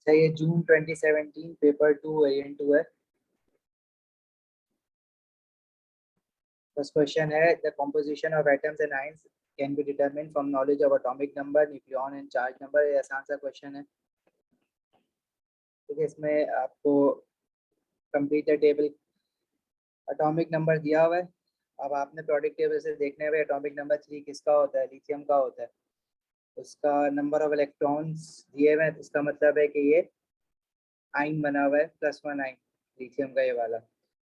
अच्छा, ये जून 2017 paper 2 variant 2 है। फर्स्ट क्वेश्चन है, the composition of atoms and ions can be determined from knowledge of atomic number, nucleon and charge number. ये आसान सा question है। ठीक है, इसमें आपको complete the table, atomic number दिया हुआ है। अब आपने प्रोडक्ट टेबल से देखने हुए एटॉमिक नंबर 3 किसका होता है, लिथियम का होता है। उसका नंबर ऑफ इलेक्ट्रॉन्स दिए हुए हैं, इसका मतलब है कि ये आइन बना हुआ है, +1 आइन लिथियम का ये वाला।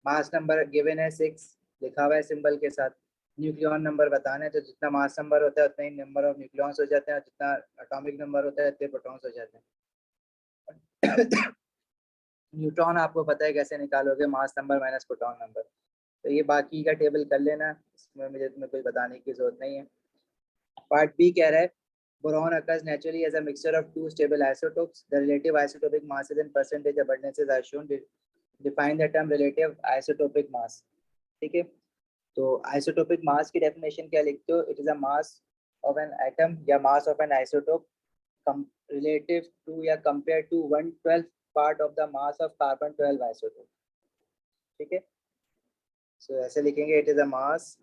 मास नंबर गिवन है 6, लिखा हुआ है सिंबल के साथ। न्यूक्लियन नंबर बताना है, तो जितना मास नंबर होता है उतना ही नंबर ऑफ न्यूक्लियॉन्स हो जाते हैं, और जितना एटॉमिक नंबर होता है उतने प्रोटॉन्स हो जाते हैं। न्यूट्रॉन आपको पता है कैसे निकालोगे, mass number minus proton number. तो ये बाकी का टेबल कर लेना, इसमें मुझे तुम्हें कुछ बताने की जरूरत नहीं है। पार्ट बी कह रहा है, boron occurs naturally as a mixture of two stable isotopes. The relative isotopic masses and percentage abundances are shown. Define the term relative isotopic mass. ठीक है, तो आइसोटोपिक मास की डेफिनेशन क्या लिखते हो? It is a mass of an atom या mass of an isotope relative to या compare to 1/12 part of the mass of carbon 12 isotope. ठीक है, सो ऐसे लिखेंगे, it is a mass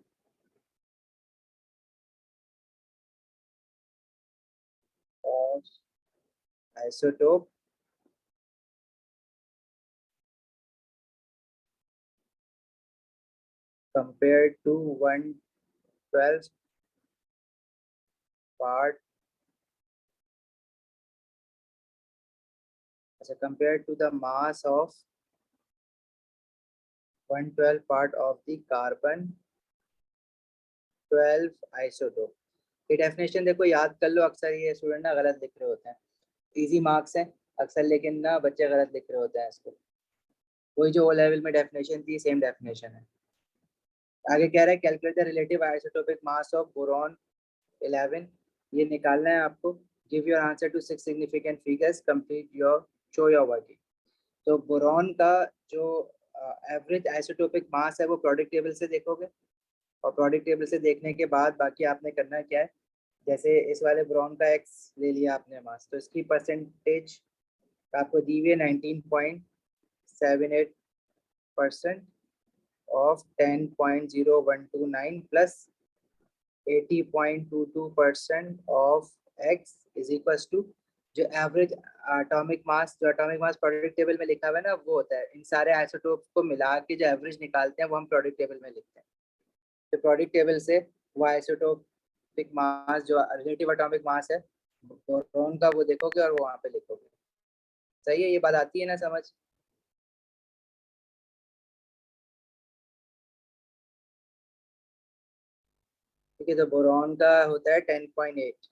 of isotope compared to 1/12 part, अच्छा, compared to the mass of 1/12 part of the carbon 12 isotope। ये definition देखो, याद कर लो। अक्सर ये स्टूडेंट ना गलत लिख रहे होते हैं, इजी मार्क्स है अक्सर, लेकिन ना बच्चे गलत लिख रहे होते हैं इसको। वही जो ओ लेवल में डेफिनेशन थी, सेम डेफिनेशन है। आगे कह रहा है, calculate the relative isotopic mass of boron 11। ये निकालना है आपको। Give your answer to 6 significant figures, complete your show your working. तो बोरॉन का जो एवरेज आइसोटोपिक मास है वो प्रोडक्ट टेबल से देखोगे, और प्रोडक्ट टेबल से देखने के बाद बाकी आपने करना क्या है, जैसे इस वाले बोरॉन का एक्स ले लिया आपने मास, तो इसकी परसेंटेज आपको दी हुई है 19.78% of 10.0129 plus 80.22% of x is equal to जो एवरेज एटॉमिक मास, जो एटॉमिक मास प्रोडक्ट टेबल में लिखा हुआ है ना, वो होता है इन सारे आइसोटोप को मिला के जो एवरेज निकालते हैं वो हम प्रोडक्ट टेबल में लिखते हैं। तो प्रोडक्ट टेबल से वो आइसोटोपिक मास जो रिलेटिव एटॉमिक मास है बोरॉन का, वो देखोगे और वो वहाँ पे लिखोगे। सही है, ये बात आती है ना समझ? ठीक है, तो बोरॉन का होता है 10.8।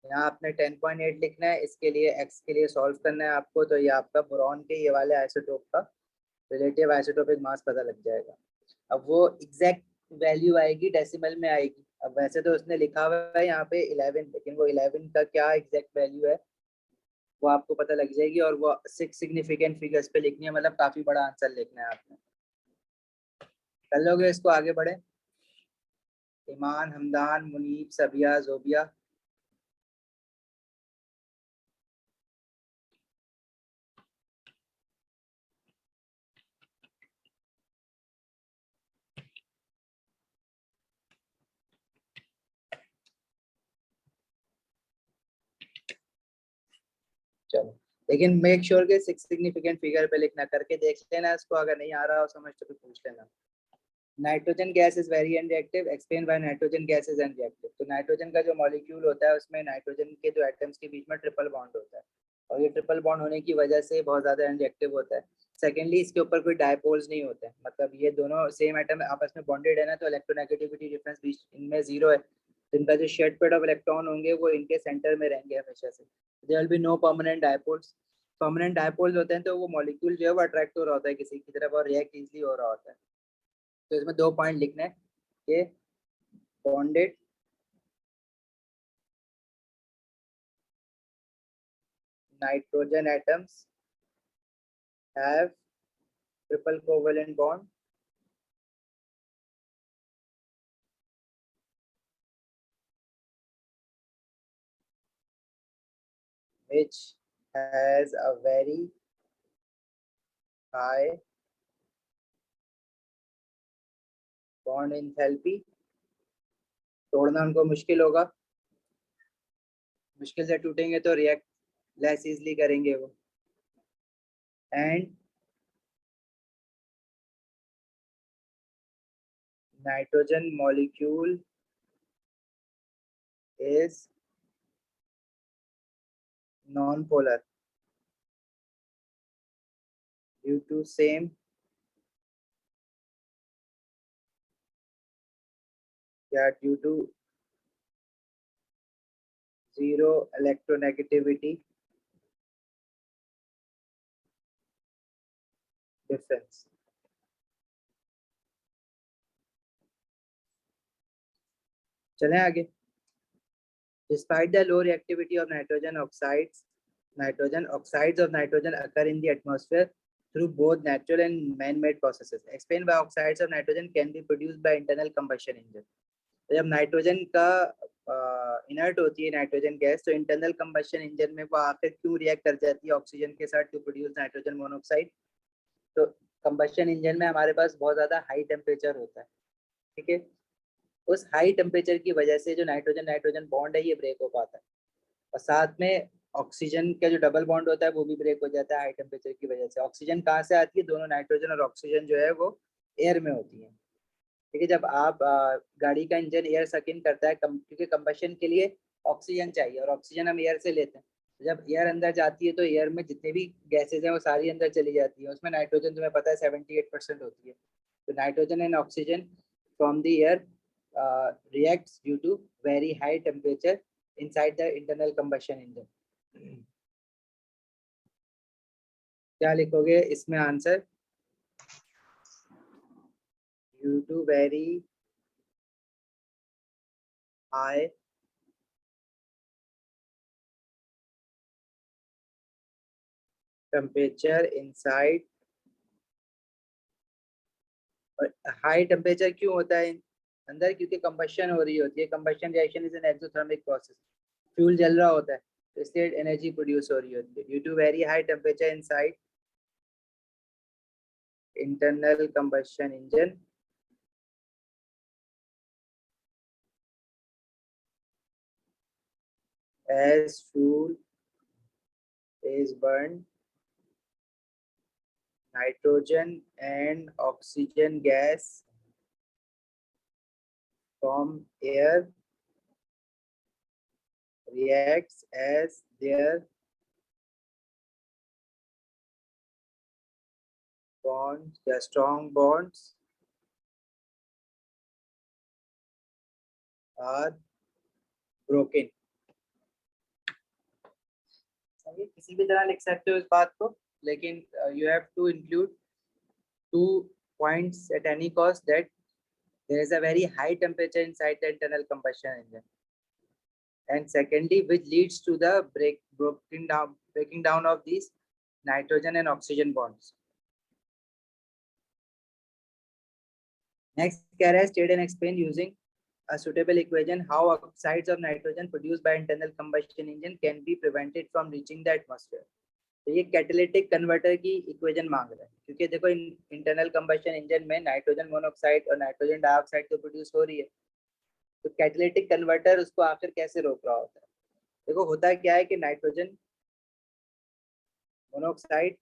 यहाँ आपने 10.8 लिखना है, इसके लिए x के लिए सॉल्व करना है आपको, तो ये आपका बोरॉन के ये वाले आइसोटोप का रिलेटिव आइसोटोपिक मास पता लग जाएगा। अब वो एग्जैक्ट वैल्यू आएगी, डेसिमल में आएगी। अब वैसे तो उसने लिखा हुआ है यहाँ पे 11, लेकिन वो 11 का क्या एग्जैक्ट वैल्यू है वो आपको पता लग जाएगी, और वो 6 सिग्निफिकेंट फिगर्स पे लिखनी है, मतलब काफी बड़ा आंसर लिखना है आपने। कर लोगे इसको, आगे बढ़े। ईमान, हमदान, मुनीब, सबिया, जोबिया। चलो, लेकिन मेक श्योर के 6 सिग्निफिकेंट फिगर पे लिखना, करके देख लेना इसको, अगर नहीं आ रहा हो समझ तो फिर पूछ लेना। Nitrogen gas is very unreactive, explain why nitrogen gas is unreactive. तो नाइट्रोजन का जो मॉलिक्यूल होता है उसमें नाइट्रोजन के जो एटम्स के बीच में ट्रिपल बॉन्ड होता है, और ये ट्रिपल बॉन्ड होने की वजह से बहुत ज्यादा अनरिएक्टिव होता है। सेकेंडली, इसके ऊपर कोई डायपोल्स नहीं होते हैं, मतलब ये दोनों सेम एटम आपस में बॉन्डेड है ना, तो इलेक्ट्रोनेगेटिविटी डिफरेंस बीच इनमें जीरो है, तो इनका जो शेड पेड ऑफ इलेक्ट्रॉन होंगे वो इनके सेंटर में रहेंगे हमेशा से। There will be no permanent dipoles. Permanent dipoles होते हैं तो वो मॉलिक्यूल जो है वो अट्रैक्ट हो रहा होता है किसी की तरफ, और रिएक्ट इजली हो रहा होता है। तो इसमें 2 पॉइंट लिखने हैं कि bonded nitrogen atoms have triple covalent bond which has a very high bond enthalpy, तोड़ना उनको मुश्किल होगा, मुश्किल से टूटेंगे तो रिएक्ट लेस इजली करेंगे वो, and nitrogen molecule is non-polar due to due to zero electronegativity difference. चलें आगे. Despite the low reactivity of nitrogen oxides of nitrogen occur in the atmosphere through both natural and man-made processes. Explained by oxides of nitrogen can be produced by internal combustion engine. जब nitrogen का inert होती है nitrogen gas, तो internal combustion engine में वो आखिर क्यों react कर जाती है ऑक्सीजन के साथ टू प्रोड्यूस नाइट्रोजन मोनोऑक्साइड. तो कंबशन इंजन में हमारे पास बहुत ज्यादा हाई टेम्परेचर होता है, ठीक है. उस हाई टेम्परेचर की वजह से जो नाइट्रोजन नाइट्रोजन बॉन्ड है ये ब्रेक हो पाता है, और साथ में ऑक्सीजन का जो डबल बॉन्ड होता है वो भी ब्रेक हो जाता है हाई टेम्परेचर की वजह से. ऑक्सीजन कहाँ से आती है? दोनों नाइट्रोजन और ऑक्सीजन जो है वो एयर में होती है, ठीक है. जब आप गाड़ी का इंजन एयर सक इन करता है, क्योंकि कंबशन के लिए ऑक्सीजन चाहिए और ऑक्सीजन हम एयर से लेते हैं. जब एयर अंदर जाती है तो एयर में जितने भी गैसेज हैं वो सारी अंदर चली जाती है. उसमें नाइट्रोजन तुम्हें पता है 78% होती है. तो nitrogen and oxygen from the air reacts due to very high temperature inside the internal combustion engine. क्या लिखोगे इसमें answer? Due to very high temperature inside. और हाई टेम्परेचर क्यों होता है अंदर? क्योंकि कंबशन हो रही होती है. Combustion reaction is an exothermic process. Fuel जल रहा होता है तो इसलिए एनर्जी प्रोड्यूस हो रही होती है. Due to very high temperature inside internal combustion engine, as fuel is burned, nitrogen and oxygen gas from air reacts as their bonds, the strong bonds are broken. किसी भी तरह लिख सकते हो इस बात को, लेकिन you have to include 2 points at any cost, that there is a very high temperature inside the internal combustion engine, and secondly which leads to the breaking down of these nitrogen and oxygen bonds. Next, कह रहा है state and explain using a suitable equation how oxides of nitrogen produced by internal combustion engine can be prevented from reaching the atmosphere. तो ये catalytic converter की equation मांग रहा है, क्योंकि देखो इंटरनल कंबशन इंजन में नाइट्रोजन मोनोऑक्साइड और नाइट्रोजन डाइऑक्साइड तो प्रोड्यूस हो रही है, तो कैटालिटिक कन्वर्टर उसको आखिर कैसे रोक रहा होता है. देखो होता क्या है कि नाइट्रोजन मोनोऑक्साइड,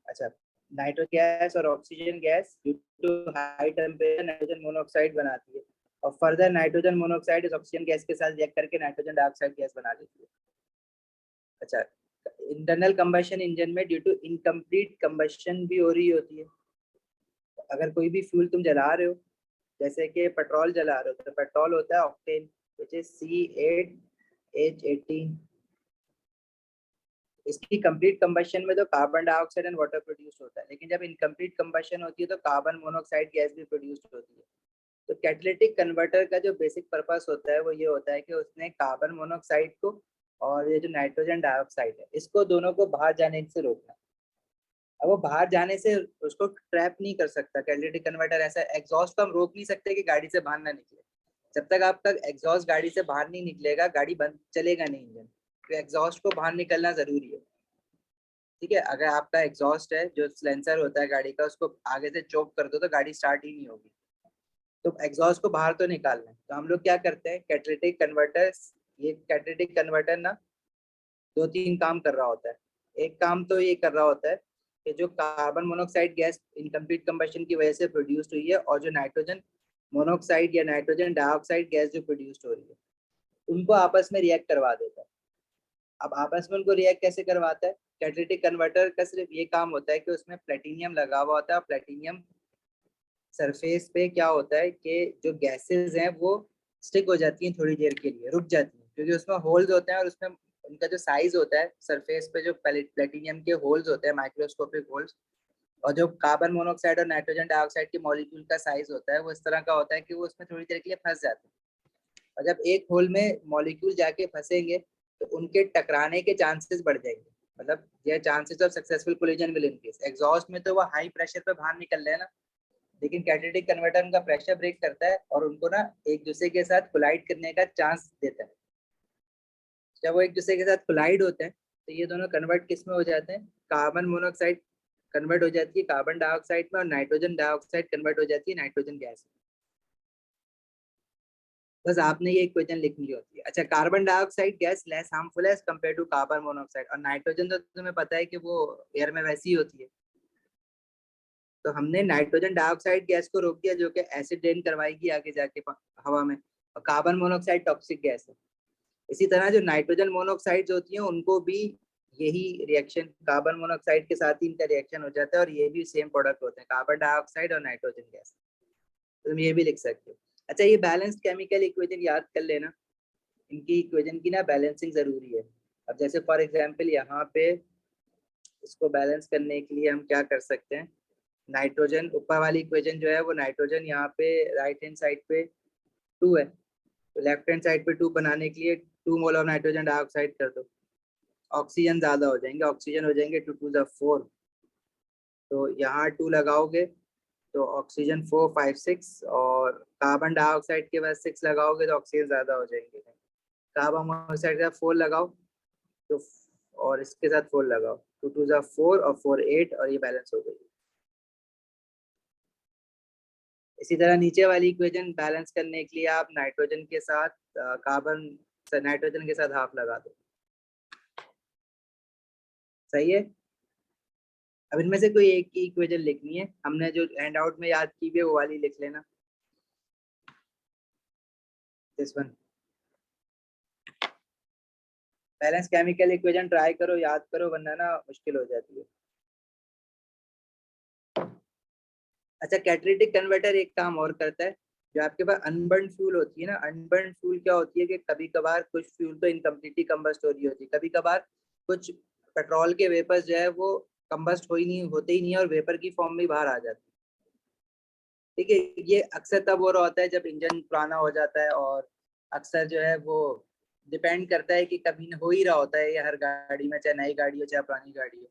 अच्छा, नाइट्रोजन गैस और oxygen gas due to high temperature nitrogen monoxide बनाती है, और फर्दर नाइट्रोजन मोनोऑक्साइड इस ऑक्सीजन गैस के साथ रिएक्ट करके नाइट्रोजन डाइऑक्साइड गैस बना लेती है. अच्छा, इंटरनल कंबशन इंजन में ड्यू टू इनकम्प्लीट कंबशन भी हो रही होती है. अगर कोई भी फ्यूल तुम जला रहे हो, जैसे कि पेट्रोल जला रहे हो, तो पेट्रोल होता है ऑक्टेन व्हिच इज C8H18. इसकी कंप्लीट कंबशन में तो carbon dioxide and water produce होता है, लेकिन जब इनकम्प्लीट कंबशन होती है तो कार्बन मोनोऑक्साइड गैस भी प्रोड्यूस होती है. तो कैटालिटिक कन्वर्टर का जो बेसिक पर्पस होता है वो ये होता है कि उसने कार्बन मोनोऑक्साइड को और ये जो नाइट्रोजन डाइऑक्साइड है इसको दोनों को बाहर जाने से रोकना. अब वो बाहर जाने से उसको ट्रैप नहीं कर सकता कैटालिटिक कन्वर्टर. ऐसा एग्जॉस्ट को हम रोक नहीं सकते कि गाड़ी से बाहर ना निकले. जब तक आपका एग्जॉस्ट गाड़ी से बाहर नहीं निकलेगा गाड़ी बंद चलेगा नहीं इंजन. तो एग्जॉस्ट को बाहर निकलना जरूरी है। ठीक है, अगर आपका एग्जॉस्ट है जो सिलेंसर होता है गाड़ी का, उसको आगे से चोक कर दो तो गाड़ी स्टार्ट ही नहीं होगी। तो एग्जॉस्ट को बाहर तो निकालना है, तो हम लोग क्या करते हैं, कैटेलिटिक कन्वर्टर। ये कैटेलिटिक कन्वर्टर ना दो तीन काम कर रहा होता है। एक काम तो ये कर रहा होता है कि जो carbon monoxide gas incomplete combustion की वजह से प्रोड्यूस्ड हुई है, और जो नाइट्रोजन मोनोऑक्साइड या नाइट्रोजन डाइऑक्साइड गैस जो प्रोड्यूस्ड हो रही है, उनको आपस में रिएक्ट करवा देता है। अब आपस में उनको रिएक्ट कैसे करवाता है, कैटेलिटिक कन्वर्टर का सिर्फ ये काम होता है कि उसमें प्लेटिनियम लगा हुआ होता है, और प्लेटिनियम सरफेस पे क्या होता है कि जो गैसेस हैं वो स्टिक हो जाती हैं, थोड़ी देर के लिए रुक जाती हैं, क्योंकि उसमें होल्स होते हैं, और उसमें उनका जो साइज होता है सरफेस पे, जो प्लेटिनियम के होल्स होते हैं, माइक्रोस्कोपिक होल्स, और जो कार्बन मोनोऑक्साइड और नाइट्रोजन डाइऑक्साइड के मॉलिक्यूल का साइज होता है वो इस तरह का होता है कि वो उसमें थोड़ी देर के लिए फंस जाते हैं। और जब एक होल में मॉलिक्यूल जाके फंसेंगे तो उनके टकराने के चांसेस बढ़ जाएंगे, मतलब ये chances of successful collision will increase. Exhaust में तो वो हाई प्रेशर पे बाहर निकल रहे हैं ना, लेकिन कैटेलिटिक कन्वर्टर उनका प्रेशर ब्रेक करता है और उनको ना एक दूसरे के साथ कोलाइड करने का चांस देता है। जब वो एक दूसरे के साथ कोलाइड होते हैं तो ये दोनों कन्वर्ट किस में हो जाते हैं, कार्बन मोनोऑक्साइड कन्वर्ट हो जाती है कार्बन डाइऑक्साइड में, और नाइट्रोजन डाइऑक्साइड कन्वर्ट हो जाती है नाइट्रोजन गैस में। बस आपने ये इक्वेशन लिखनी होती है। अच्छा, carbon dioxide gas less harmful है कंपेयर टू कार्बन मोनोऑक्साइड, और नाइट्रोजन तो तुम्हें पता है कि वो एयर में वैसी ही होती है। तो हमने नाइट्रोजन डाइऑक्साइड गैस को रोक दिया जो कि एसिड ड्रेन करवाएगी आगे जाके हवा में, और कार्बन मोनोऑक्साइड टॉक्सिक गैस है। इसी तरह जो नाइट्रोजन मोनोऑक्साइड होती हैं उनको भी यही रिएक्शन कार्बन मोनोऑक्साइड के साथ ही इनका रिएक्शन हो जाता है, और ये भी सेम प्रोडक्ट होते हैं, कार्बन डाइऑक्साइड और नाइट्रोजन गैस। तो तुम ये भी लिख सकते हो। अच्छा, ये बैलेंस्ड केमिकल इक्वेशन याद कर लेना, इनकी इक्वेशन की ना बैलेंसिंग जरूरी है। अब जैसे फॉर एग्जांपल यहाँ पे इसको बैलेंस करने के लिए हम क्या कर सकते हैं, नाइट्रोजन ऊपर वाली इक्वेशन जो है वो नाइट्रोजन यहाँ पे राइट हैंड साइड पे 2 है, तो लेफ्ट हैंड साइड पे 2 बनाने के लिए 2 मोल ऑफ नाइट्रोजन डाइऑक्साइड कर दो। ऑक्सीजन ज्यादा हो जाएंगे, ऑक्सीजन हो जाएंगे 2 2 4, तो यहाँ 2 लगाओगे तो ऑक्सीजन 4 5 6, और कार्बन डाइऑक्साइड के बाद 6 लगाओगे तो ऑक्सीजन ज्यादा हो जाएंगे। कार्बन मोनोऑक्साइड के साथ 4 लगाओ तो, और इसके साथ 4 लगाओ, 2 2 4 और 4 8, और ये बैलेंस हो गई। इसी तरह नीचे वाली इक्वेशन बैलेंस करने के लिए आप नाइट्रोजन के साथ कार्बन, नाइट्रोजन के साथ हाफ लगा दो। सही है। अब इनमें से कोई एक की इक्वेशन लिखनी है, हमने जो हैंड आउट में याद की है वो वाली लिख लेना, this one. Balance chemical equation try करो, याद करो, वरना ना मुश्किल हो जाती है। अच्छा, कैटलिटिक कन्वर्टर एक काम और करता है, जो आपके पास अनबर्न फ्यूल होती है ना, अनबर्न फ्यूल क्या होती है कि कभी कभार कुछ फ्यूल तो इनकम्प्लीटली कंबस्ट हो रही होती है, कभी कभार कुछ पेट्रोल के वेपर्स जो है वो कंबस्ट हो ही नहीं, होते ही नहीं है, और वेपर की फॉर्म में बाहर आ जाती है। ठीक है, ये अक्सर तब हो रहा होता है जब इंजन पुराना हो जाता है, और अक्सर जो है वो डिपेंड करता है कि कभी हो ही रहा होता है ये हर गाड़ी में, चाहे नई गाड़ी हो चाहे पुरानी गाड़ी हो।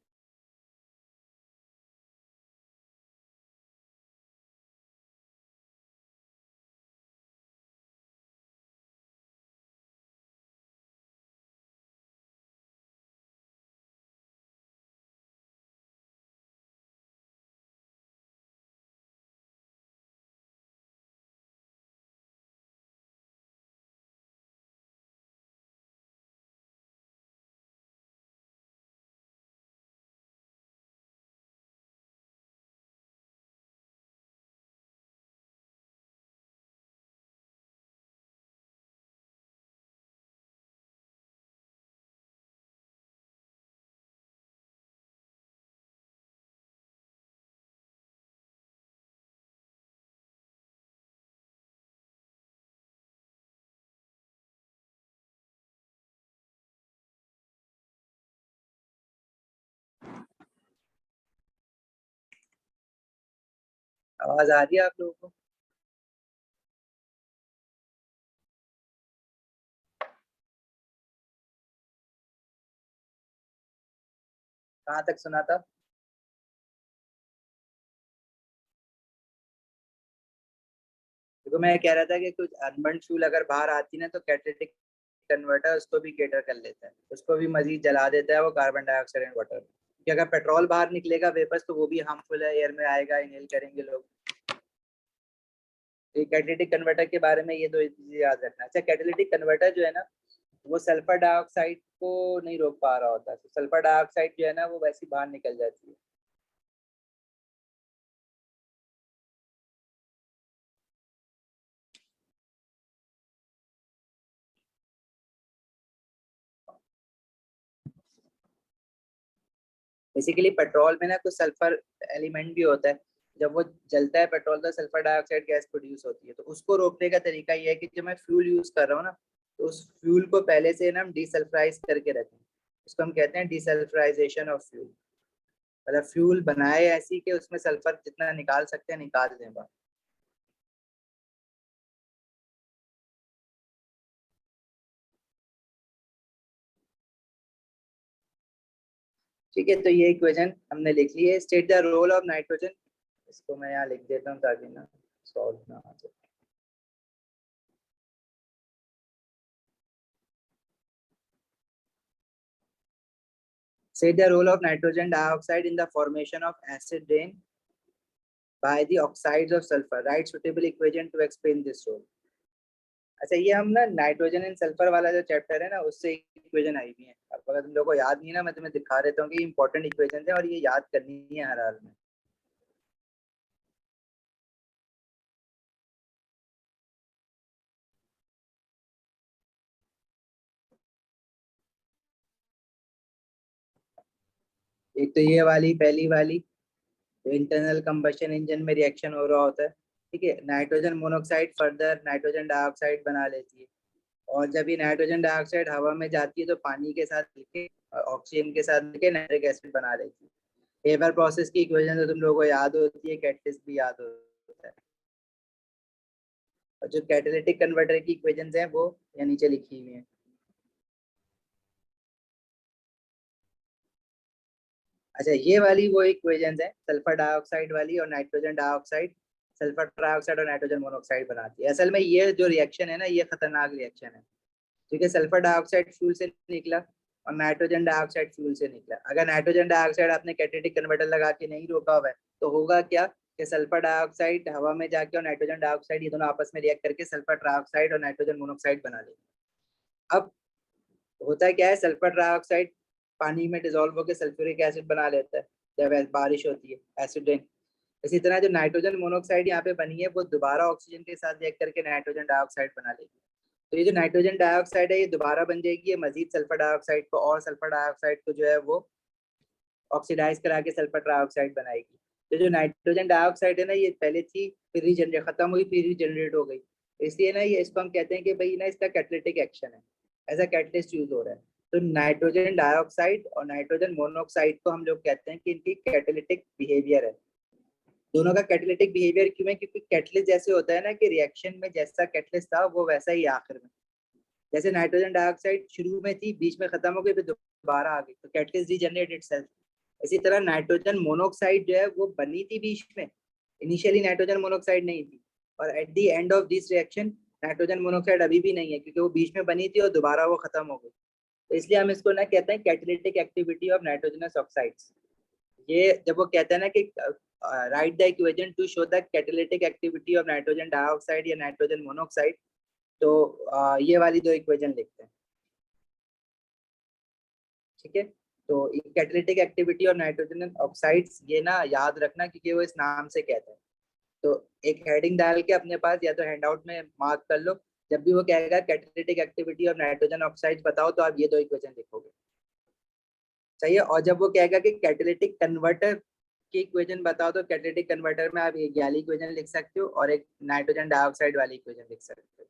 आवाज आ रही है आप लोगों को? कहाँ तक सुना था? देखो, मैं कह रहा था कि कुछ अनबर्न फ्यूल अगर बाहर आती ना तो कैटेलिटिक कन्वर्टर उसको भी केटर कर लेता है, उसको भी मजीद जला देता है वो कार्बन डाइऑक्साइड एंड वाटर। कि अगर पेट्रोल बाहर निकलेगा वेपर्स तो वो भी हार्मफुल है, एयर में आएगा, इनहेल करेंगे लोग। तो कैटालिटिक कन्वर्टर के बारे में ये दो चीजें याद रखना। अच्छा, कैटालिटिक कन्वर्टर जो है ना वो सल्फर डाइऑक्साइड को नहीं रोक पा रहा होता, तो सल्फर डाइऑक्साइड जो है ना वो वैसे बाहर निकल जाती है। बेसिकली पेट्रोल में ना कुछ सल्फर एलिमेंट भी होता है, जब वो जलता है पेट्रोल तो सल्फर डाइऑक्साइड गैस प्रोड्यूस होती है। तो उसको रोकने का तरीका ये है कि जब मैं फ्यूल यूज कर रहा हूँ ना तो उस फ्यूल को पहले से ना हम डीसल्फराइज करके रखें। उसको हम कहते हैं डीसल्फराइजेशन ऑफ फ्यूल। मतलब फ्यूल बनाए ऐसी कि उसमें सल्फर जितना निकाल सकते हैं निकाल दें बाहर। ठीक है, तो ये इक्वेशन हमने लिख ली है। State the role of nitrogen, इसको मैं यहाँ लिख देता हूँ ताकि ना सॉल्व ना आ जाए। State the role of nitrogen dioxide in the formation of acid rain by the oxides of sulfur. Write suitable equation to explain this role. अच्छा, ये हम ना नाइट्रोजन एंड सल्फर वाला जो चैप्टर है ना उससे इक्वेशन आई हुई है। अब अगर तुम लोगों को याद नहीं है ना मैं तुम्हें दिखा देता हूँ कि इंपॉर्टेंट इक्वेशन है और ये याद करनी है हर हाल में। एक तो ये वाली पहली वाली, तो इंटरनल कंबशन इंजन में रिएक्शन हो रहा होता है। ठीक है, nitrogen monoxide further nitrogen dioxide बना लेती है, और जब ये नाइट्रोजन डाइऑक्साइड हवा में जाती है तो पानी के साथ मिलके ऑक्सीजन के साथ मिलके नाइट्रिक एसिड बना लेती है। वेबर प्रोसेस की इक्वेशन तो तुम लोगों को याद होती है, कैटलिस्ट भी याद होता है। और जो कैटालिटिक कन्वर्टर की इक्वेशंस हैं वो यहाँ नीचे लिखी हुई हैं। अच्छा, ये वाली वो इक्वेशंस है सल्फर डाइऑक्साइड वाली और नाइट्रोजन डाइऑक्साइड सल्फर ट्राइऑक्साइड और नाइट्रोजन मोनोऑक्साइड बनाती है। असल में ये जो रिएक्शन है ना ये खतरनाक रिएक्शन है, क्योंकि सल्फर डाइऑक्साइड फ्यूल से निकला और नाइट्रोजन डाइऑक्साइड फ्यूल से निकला। अगर नाइट्रोजन डाइऑक्साइड आपने कैटालिटिक कन्वर्टर लगा के नहीं रोका हुआ है तो होगा क्या कि सल्फर डाइऑक्साइड हवा में जाके और नाइट्रोजन डाइऑक्साइड ये दोनों आपस में रिएक्ट करके सल्फर ट्राइऑक्साइड और नाइट्रोजन मोनोऑक्साइड बना लेंगे। अब होता क्या है, सल्फर डाइऑक्साइड पानी में डिजोल्व होकर सल्फ्यूरिक एसिड बना लेता है जब बारिश होती है, एसिड रेन। इसी तरह जो नाइट्रोजन मोनोऑक्साइड यहाँ पे बनी है वो दोबारा ऑक्सीजन के साथ रिएक्ट करके नाइट्रोजन डाइऑक्साइड बना लेगी। तो ये जो नाइट्रोजन डाइऑक्साइड है ये दोबारा बन जाएगी, ये मजीद सल्फर डाइऑक्साइड को और सल्फर डाइऑक्साइड को जो है वो ऑक्सीडाइज करा के सल्फर ट्राइऑक्साइड बनाएगी। तो जो नाइट्रोजन डाइऑक्साइड है ना ये पहले थी, फिर रीजनरेट खत्म हुई, फिर रीजनरेट हो गई। इसलिए ना ये इसको हम कहते हैं कि भाई ना इसका कैटालिटिक एक्शन है, ऐसा कैटलिस्ट यूज हो रहा है। तो नाइट्रोजन डाइऑक्साइड और नाइट्रोजन मोनोऑक्साइड को हम लोग कहते हैं कि इनकी कैटालिटिक बिहेवियर है। दोनों का कैटालिटिक बिहेवियर क्यों है, क्योंकि कैटलिस्ट जैसे होता है ना कि रिएक्शन में जैसा कैटलिस्ट था वो वैसा ही आखिर में। जैसे नाइट्रोजन डाइऑक्साइड शुरू में थी, बीच में खत्म हो गई, फिर दोबारा आ गई, तो कैटलिस्ट रीजनरेट इटसेल्फ। इसी तरह नाइट्रोजन मोनोऑक्साइड जो है वो बनी थी बीच में, इनिशियली नाइट्रोजन मोनोऑक्साइड नहीं थी, और at the end of this reaction nitrogen monoxide अभी भी नहीं है, क्योंकि वो बीच में बनी थी और दोबारा वो खत्म हो गई। तो इसलिए हम इसको ना कहते हैं catalytic activity of nitrogenous oxides. ये जब वो कहते हैं ना कि right the equation to show the catalytic activity of nitrogen dioxide या नाइट्रोजन मोनोऑक्साइड, तो ये वाली दो इक्वेशन लिखते हैं। ठीक है, तो कैटालिटिक एक्टिविटी और नाइट्रोजन ऑक्साइड्स ये ना याद रखना क्योंकि वो इस नाम से कहते हैं। तो एक हेडिंग डाल के अपने पास या तो हैंडआउट में मार्क कर लो, जब भी वो कहेगा कैटालिटिक एक्टिविटी और नाइट्रोजन ऑक्साइड्स बताओ तो आप ये दो इक्वेशन लिखोगे। सही है, और जब वो कहेगा कि कैटालिटिक कन्वर्टर की इक्वेशन बताओ तो कैटालिटिक कन्वर्टर में आप एक वाली इक्वेशन लिख सकते हो और एक नाइट्रोजन डाइऑक्साइड वाली इक्वेशन लिख सकते हो।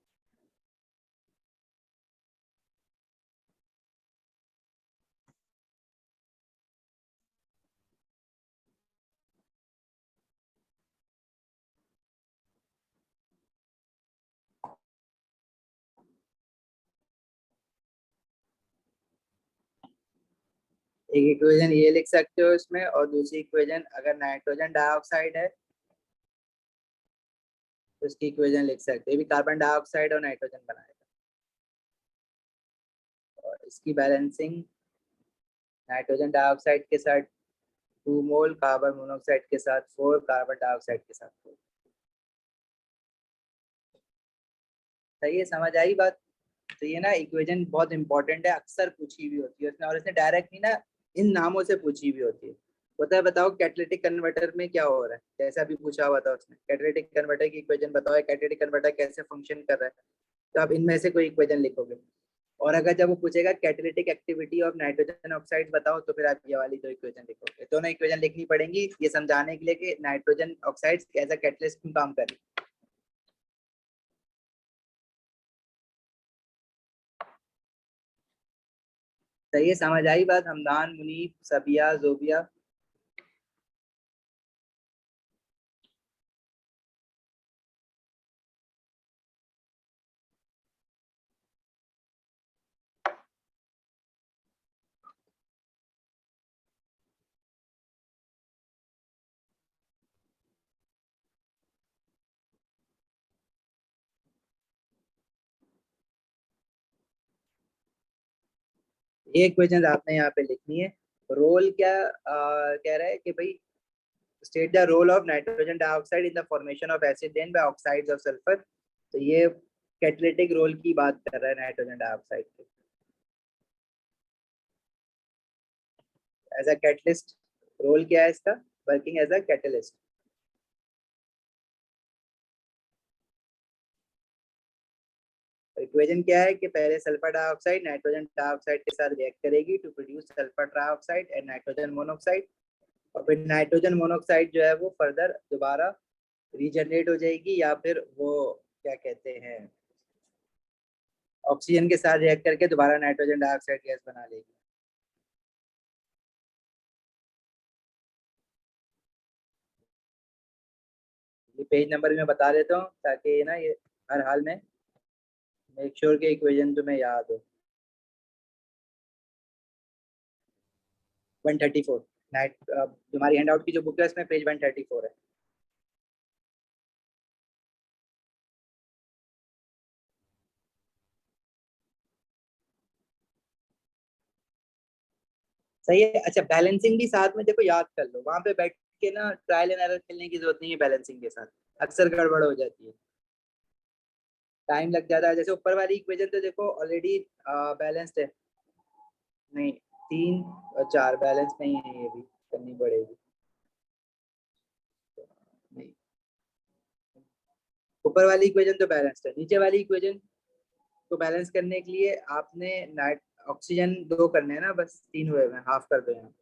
एक इक्वेशन ये लिख सकते हो इसमें, और दूसरी इक्वेशन अगर नाइट्रोजन डाइऑक्साइड है तो इसकी इक्वेशन लिख सकते हो, ये भी कार्बन डाइऑक्साइड और नाइट्रोजन बनाएगा। इसकी बैलेंसिंग नाइट्रोजन डाइऑक्साइड के साथ 2 मोल, कार्बन मोनोऑक्साइड के साथ 4, कार्बन डाइऑक्साइड के साथ 4। सही है, समझ आई बात? तो ये ना इक्वेशन बहुत इंपॉर्टेंट है, अक्सर पूछी हुई होती है उसने, और इसने डायरेक्टली ना इन नामों से पूछी हुई होती है। बताओ कैटालिटिक कन्वर्टर में क्या हो रहा है, जैसा भी पूछा हुआ था उसने, कैटालिटिक कन्वर्टर की इक्वेशन बताओ, कैटालिटिक कन्वर्टर कैसे फंक्शन कर रहा है, तो आप इनमें से कोई इक्वेशन लिखोगे। और अगर जब वो पूछेगा catalytic activity of nitrogen oxide बताओ, तो फिर आप ये वाली दो इक्वेशन लिखोगे। दोनों इक्वेशन लिखनी पड़ेंगी ये समझाने के लिए कि nitrogen oxide as a catalyst में काम करे। सही है, समझ आई बात? हमदान, मुनीफ, सबिया, जोबिया। ये इक्वेशन आपने यहाँ पे लिखनी है। रोल क्या कह रहा है कि भाई state the role of nitrogen dioxide in the formation of acid then by oxides of sulphur. तो ये कैटालिटिक रोल की बात कर रहा है नाइट्रोजन डाइऑक्साइड के एज अ कैटलिस्ट। रोल क्या है इसका? Working as a catalyst. Equation क्या है कि पहले सल्फर डाइऑक्साइड नाइट्रोजन डाइऑक्साइड के साथ रिएक्ट करेगी to produce sulphur dioxide and nitrogen monoxide, और फिर नाइट्रोजन मोनोऑक्साइड जो है वो फर्दर दोबारा रीजनरेट हो जाएगी, या फिर वो क्या कहते हैं ऑक्सीजन के साथ रिएक्ट करके दोबारा नाइट्रोजन डाइऑक्साइड गैस बना लेगी। ये पेज नंबर मैं बता देता हूँ ताकि ना ये हर हाल में मेक श्योर के इक्वेशन तुम्हें याद हो। 134 नाइट तुम्हारी हैंड आउट की जो बुक है उसमें पेज 134 है। सही है। अच्छा, बैलेंसिंग भी साथ में देखो याद कर लो, वहां पे बैठ के ना ट्रायल एंड एरर खेलने की जरूरत नहीं है बैलेंसिंग के साथ, अक्सर गड़बड़ हो जाती है, टाइम लग जाता है। जैसे ऊपर वाली इक्वेशन तो देखो ऑलरेडी बैलेंस्ड है, नहीं 3 और 4 बैलेंस नहीं है, ये भी करनी पड़ेगी। नहीं, ऊपर वाली इक्वेशन तो बैलेंस्ड है, नीचे वाली इक्वेशन को बैलेंस करने के लिए आपने नाइट ऑक्सीजन 2 करने हैं ना, बस 3 हुए हैं, हाफ कर दो यहाँ।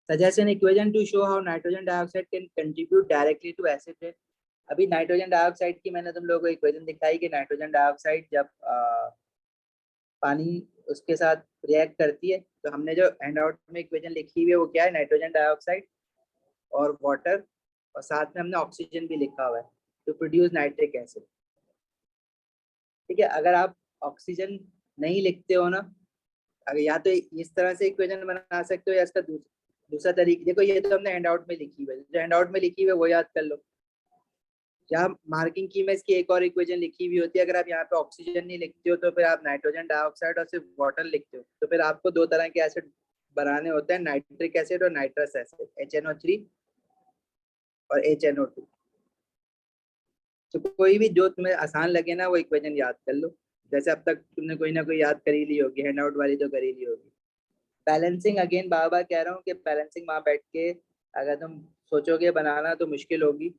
Suggest an equation to show how nitrogen dioxide can contribute directly to acid. अभी नाइट्रोजन डाइऑक्साइड की मैंने तुम लोगों को इक्वेशन दिखाई कि नाइट्रोजन डाइऑक्साइड जब पानी उसके साथ रिएक्ट करती है, तो हमने जो हैंड आउट में इक्वेशन लिखी हुई है वो क्या है, नाइट्रोजन डाइऑक्साइड और वाटर, और साथ में हमने ऑक्सीजन भी लिखा हुआ है टू प्रोड्यूस नाइट्रिक एसिड। ठीक है, अगर आप ऑक्सीजन नहीं लिखते हो ना, अगर या तो इस तरह से इक्वेशन बना सकते हो, या इसका दूसरा तरीका देखो, ये तो हमने हैंड आउट में लिखी हुई है, जो हैंड आउट में लिखी हुई है वो याद कर लो। यहाँ मार्किंग की में इसकी एक और इक्वेशन लिखी हुई होती है, अगर आप यहाँ पे ऑक्सीजन नहीं लिखते हो तो फिर आप नाइट्रोजन डाइऑक्साइड और सिर्फ वाटर लिखते हो, तो फिर आपको 2 तरह के एसिड बनाने होते हैं, नाइट्रिक एसिड और नाइट्रस एसिड, HNO3 और HNO2। तो कोई भी जो तुम्हें आसान लगे ना वो इक्वेशन याद कर लो, जैसे अब तक तुमने कोई ना कोई याद कर ही ली होगी, हैंड आउट वाली तो कर ही ली होगी। बैलेंसिंग अगेन बार बार कह रहा हूँ कि बैलेंसिंग वहां बैठ के अगर तुम सोचोगे बनाना तो मुश्किल होगी,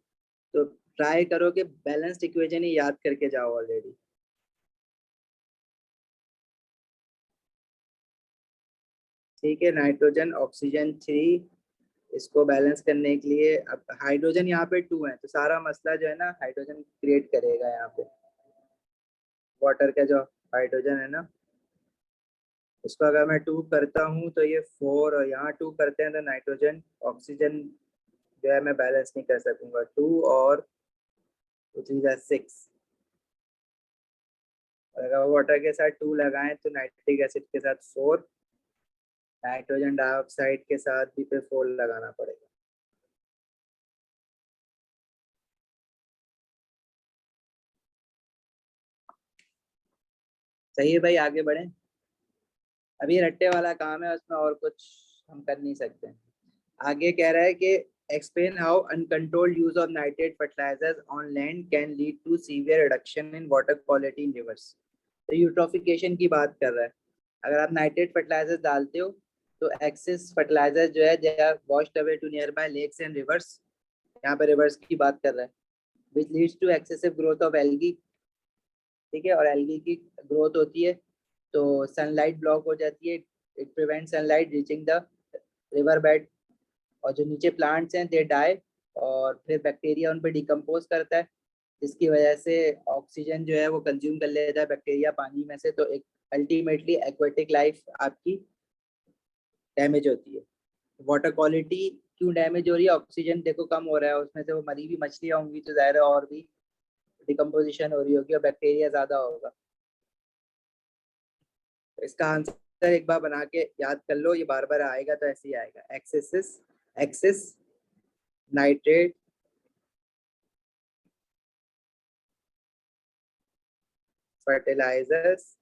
तो ट्राई करो कि बैलेंस्ड इक्वेशन ही याद करके जाओ ऑलरेडी। ठीक है, नाइट्रोजन ऑक्सीजन 3, इसको बैलेंस करने के लिए अब हाइड्रोजन यहाँ पे 2 है, तो सारा मसला जो है ना हाइड्रोजन क्रिएट करेगा यहाँ पे, वाटर का जो हाइड्रोजन है ना, इसको अगर मैं 2 करता हूँ तो ये 4, और यहाँ 2 करते हैं तो नाइट्रोजन ऑक्सीजन जो है मैं बैलेंस नहीं कर सकूंगा, 2 और 6। और अगर वाटर के साथ 2 लगाएं तो नाइट्रिक एसिड के साथ 4, नाइट्रोजन डाइऑक्साइड के साथ भी फिर 4 लगाना पड़ेगा। सही है भाई, आगे बढ़े। अभी रट्टे वाला काम है, उसमें और कुछ हम कर नहीं सकते। आगे कह रहा है कि explain how uncontrolled use of nitrate fertilizers on land can lead to severe reduction in water quality in rivers। तो यूट्रोफिकेशन की बात कर रहा है। अगर आप नाइट्रेट फर्टिलाइजर्स डालते हो तो एक्सेस फर्टिलाइजर जो है they are washed away to nearby lakes and rivers. यहाँ पे रिवर्स की बात कर रहा है। Which leads to excessive growth of algae. ठीक है, और एल्गी की ग्रोथ होती है तो सनलाइट ब्लॉक हो जाती है। It prevent sunlight reaching the river bed, और जो नीचे प्लांट्स हैं दे डाई, और फिर बैक्टीरिया उन पर डिकम्पोज करता है, जिसकी वजह से ऑक्सीजन जो है वो कंज्यूम कर लेता है बैक्टीरिया पानी में से। तो एक अल्टीमेटली एक्वेटिक लाइफ आपकी डैमेज होती है। वाटर क्वालिटी क्यों डैमेज हो रही है? ऑक्सीजन देखो कम हो रहा है, उसमें से वो मरी हुई मछलियां होंगी तो जाहिर है और भी डिकम्पोजिशन हो रही होगी और बैक्टीरिया ज्यादा होगा। तो इसका आंसर एक बार बना के याद कर लो, ये बार बार आएगा तो ऐसे ही आएगा। Excess excess nitrate fertilizers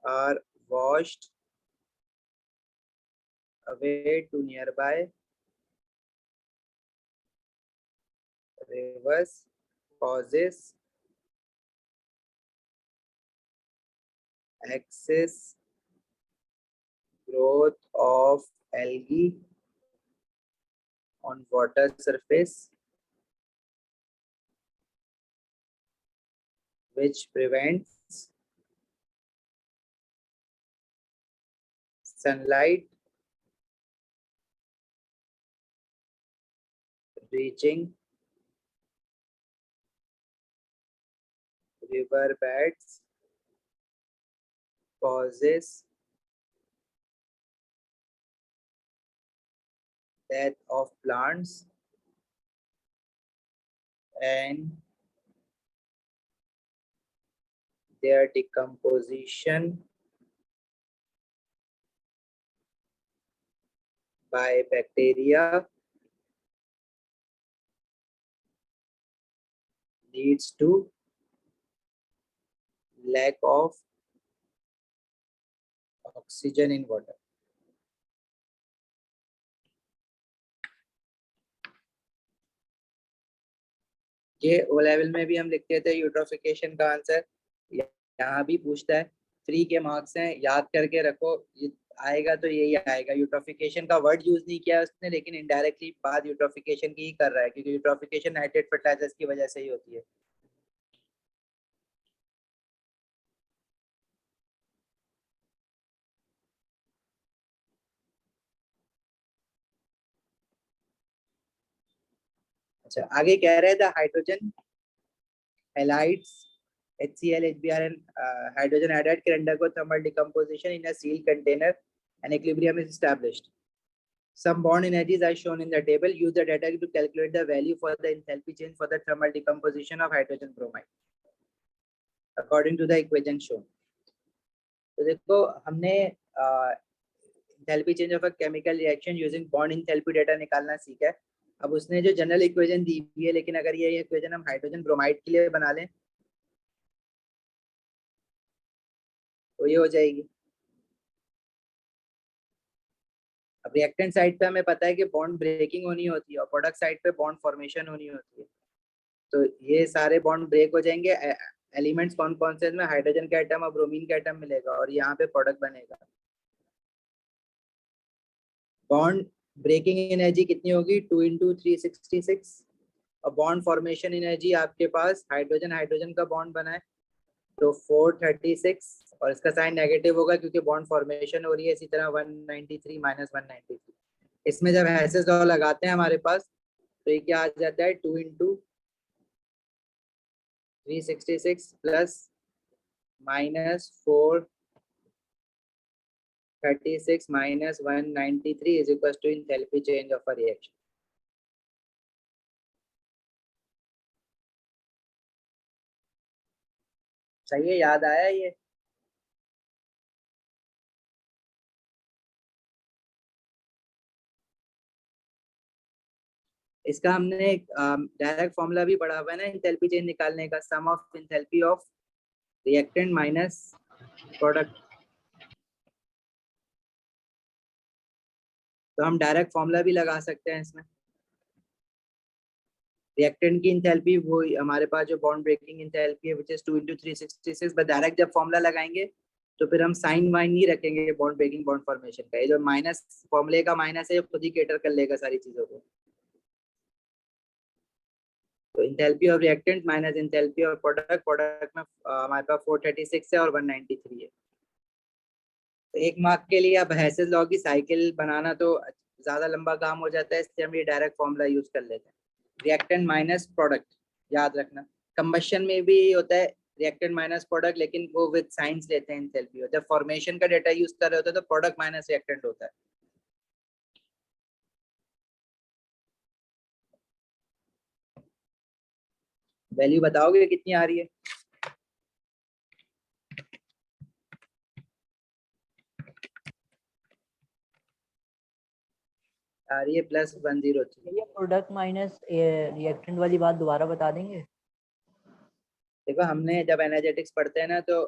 are washed away to nearby rivers, causes excess growth of algae on water surface, which prevents sunlight reaching river beds, causes death of plants and their decomposition by bacteria leads to lack of oxygen in water। ये ओ level में भी हम लिखते थे eutrophication का answer, यहाँ भी पूछता है। फ्री के मार्क्स हैं, याद करके रखो, ये आएगा तो यही आएगा। यूट्रोफिकेशन का वर्ड यूज नहीं किया उसने, लेकिन इनडायरेक्टली बात यूट्रोफिकेशन की ही कर रहा है, क्योंकि यूट्रोफिकेशन नाइट्रेट फर्टिलाइजर्स की वजह से ही होती है। अच्छा, आगे कह रहे थे hydrogen halides HCl HBr and hydrogen iodide can undergo thermal decomposition in a sealed container and equilibrium is established। Some bond energies are shown in the table. Use the data to calculate the value for the enthalpy change for the thermal decomposition of hydrogen bromide according to the equation shown। तो देखो हमने enthalpy change of a chemical reaction using bond enthalpy data निकालना सीखा है। अब उसने जो general equation दी हुई है, लेकिन अगर ये इक्वेशन हम हाइड्रोजन ब्रोमाइड के लिए बना लें तो ये हो जाएगी। अब रिएक्टेंट साइड पे हमें पता है कि बॉन्ड ब्रेकिंग होनी होती है और प्रोडक्ट साइड पे बॉन्ड फॉर्मेशन होनी होती है। तो ये सारे बॉन्ड ब्रेक हो जाएंगे। एलिमेंट्स कौन कौन से इसमें? हाइड्रोजन का एटम और ब्रोमीन का एटम मिलेगा और यहाँ पे प्रोडक्ट बनेगा। बॉन्ड ब्रेकिंग एनर्जी कितनी होगी? 2 × 366। और बॉन्ड फॉर्मेशन एनर्जी आपके पास हाइड्रोजन हाइड्रोजन का बॉन्ड बना है तो 436, और इसका साइन नेगेटिव होगा क्योंकि बॉन्ड फॉर्मेशन हो रही है। इसी तरह 193 - 193, इसमें जब एसएस लॉ लगाते हैं हमारे पास तो ये क्या आ जाता है? 2 × 366 plus -436 - 193 is equals to enthalpy change of a reaction। सही है, याद आया ये? इसका हमने डायरेक्ट फॉर्मूला भी पढ़ा हुआ है ना एंथैल्पी चेंज निकालने का, sum of enthalpy of reactant minus product. तो हम डायरेक्ट फॉर्मूला भी लगा सकते हैं इसमें। रिएक्टेंट की एंथैल्पी वो हमारे पास जो बॉन्ड ब्रेकिंग एंथैल्पी है विच इज 2 × 366, बट डायरेक्ट जब फॉर्मूला लगाएंगे तो फिर हम साइन वाइन नहीं रखेंगे बॉन्ड ब्रेकिंग बॉन्ड फॉर्मेशन का। ये जो माइनस फॉर्मूले का माइनस है ये खुद ही कैटर कर लेगा सारी चीजों को। तो enthalpy of reactant minus enthalpy of product, product में हमारे पास 436 है और 193 है। तो एक मार्क के लिए अब हेसेस लॉ की साइकिल बनाना तो ज्यादा लंबा काम हो जाता है, इसलिए हम ये डायरेक्ट फॉर्मूला यूज कर लेते हैं। रिएक्टेंट माइनस प्रोडक्ट याद रखना, कंबशन में भी यही होता है रिएक्टेंट माइनस प्रोडक्ट, लेकिन वो विद साइंस लेते हैं एंथैल्पी। जब फॉर्मेशन का डेटा यूज कर रहे होते हैं तो प्रोडक्ट माइनस रिएक्टेंट होता है। वैल्यू बताओगे कितनी आ रही है? आ रही है +103। ये प्रोडक्ट माइनस रिएक्टेंट वाली बात दोबारा बता देंगे? देखो हमने जब एनर्जेटिक्स पढ़ते हैं ना तो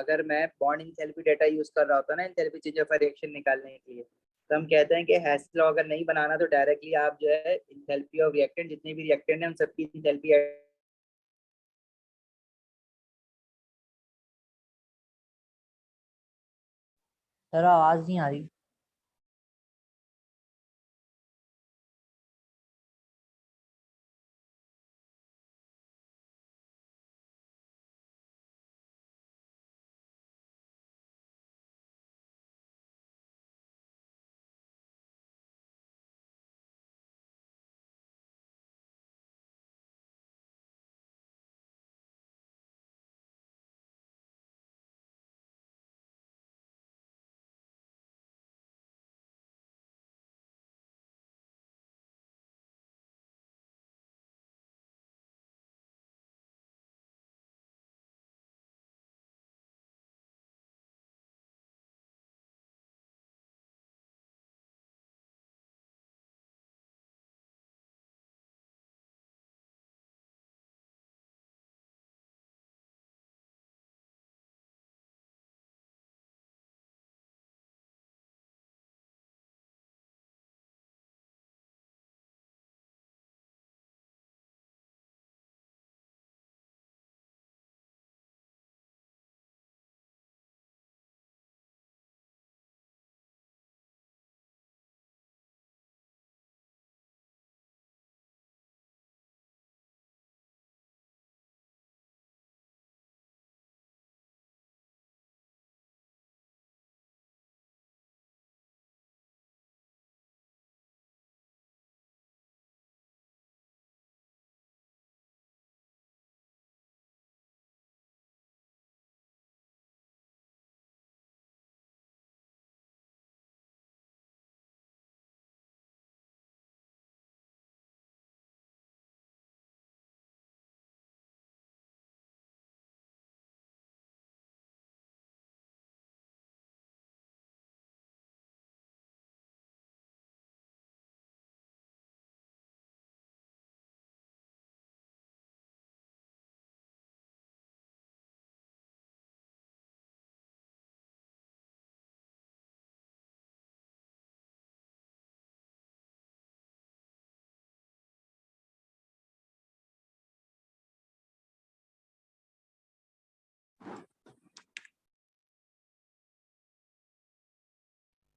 अगर मैं बॉन्ड एंथैल्पी डेटा यूज कर रहा होता ना एंथैल्पी चेंज ऑफ रिएक्शन निकालने के लिए, तो हम कहते हैं कि हेस लॉ अगर नहीं बनाना तो डायरेक्टली आप जो है एंथैल्पी ऑफ रिएक्टेंट, जितने भी रिएक्टेंट हैं उन सबकी एंथैल्पी। सर आवाज नहीं आ रही।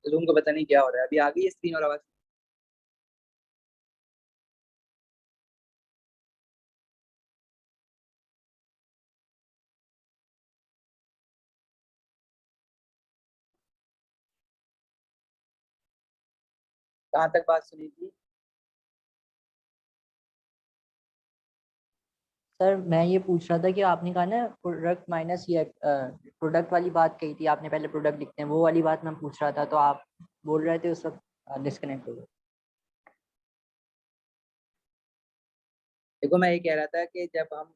तो तुमको पता नहीं क्या हो रहा है। अभी आ गई स्क्रीन और आवाज? कहाँ तक बात सुनी थी? सर मैं ये पूछ रहा था कि आपने कहा ना प्रोडक्ट माइनस ये प्रोडक्ट वाली बात कही थी आपने, पहले प्रोडक्ट लिखते हैं, वो वाली बात मैं पूछ रहा था तो आप बोल रहे थे उस वक्त डिस्कनेक्ट हो गए। देखो मैं ये कह रहा था कि जब हम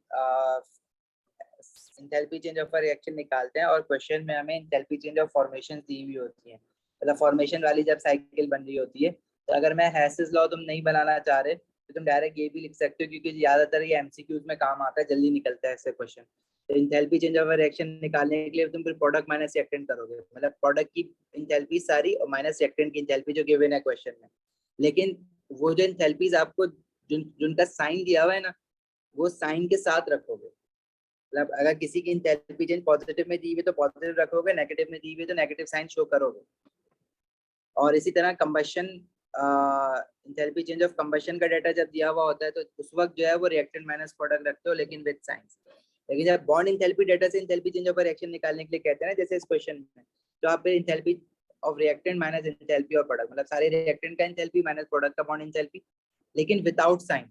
एंथैल्पी चेंज ऑफ रिएक्शन निकालते हैं और क्वेश्चन में हमें एंथैल्पी चेंज ऑफ फॉर्मेशन दी हुई होती है, मतलब फॉर्मेशन वाली जब साइकिल बन रही होती है, तो अगर मैं हेसेस लॉ तुम नहीं बनाना चाह रहे तो तुम डायरेक्ट ये भी लिख सकते हो, क्योंकि ज्यादातर ये एमसीक्यूज में काम आता है, जल्दी निकलता है ऐसे क्वेश्चन। तो इंथैल्पी चेंज ऑफ रिएक्शन निकालने के लिए तुम फिर प्रोडक्ट माइनस रिएक्टेंट करोगे, मतलब प्रोडक्ट की इंथैल्पी सारी और माइनस रिएक्टेंट की इंथैल्पी जो गिवन है क्वेश्चन में। लेकिन वो जो इंथैल्पीज आपको जिनका साइन दिया हुआ है ना, वो साइन के साथ रखोगे। मतलब अगर किसी की इंथैल्पी चेंज पॉजिटिव में दी हुई तो पॉजिटिव रखोगे, नेगेटिव में दी हुई तो नेगेटिव साइन शो करोगे। और इसी तरह combustion enthalpy change of combustion का डाटा जब दिया हुआ होता है तो उस वक्त जो है वो रिएक्टेंट माइनस प्रोडक्ट रखते हो, लेकिन विद साइंस। लेकिन जब बॉन्ड इंथैल्पी डाटा से इंथैल्पी चेंज ऑफ रिएक्शन निकालने के लिए कहते हैं ना, जैसे इस क्वेश्चन में, तो आप फिर enthalpy of reactant minus enthalpy of product, मतलब सारे रिएक्टेंट का इंथैल्पी माइनस प्रोडक्ट का बॉन्ड इंथैल्पी, लेकिन विदाउट साइन।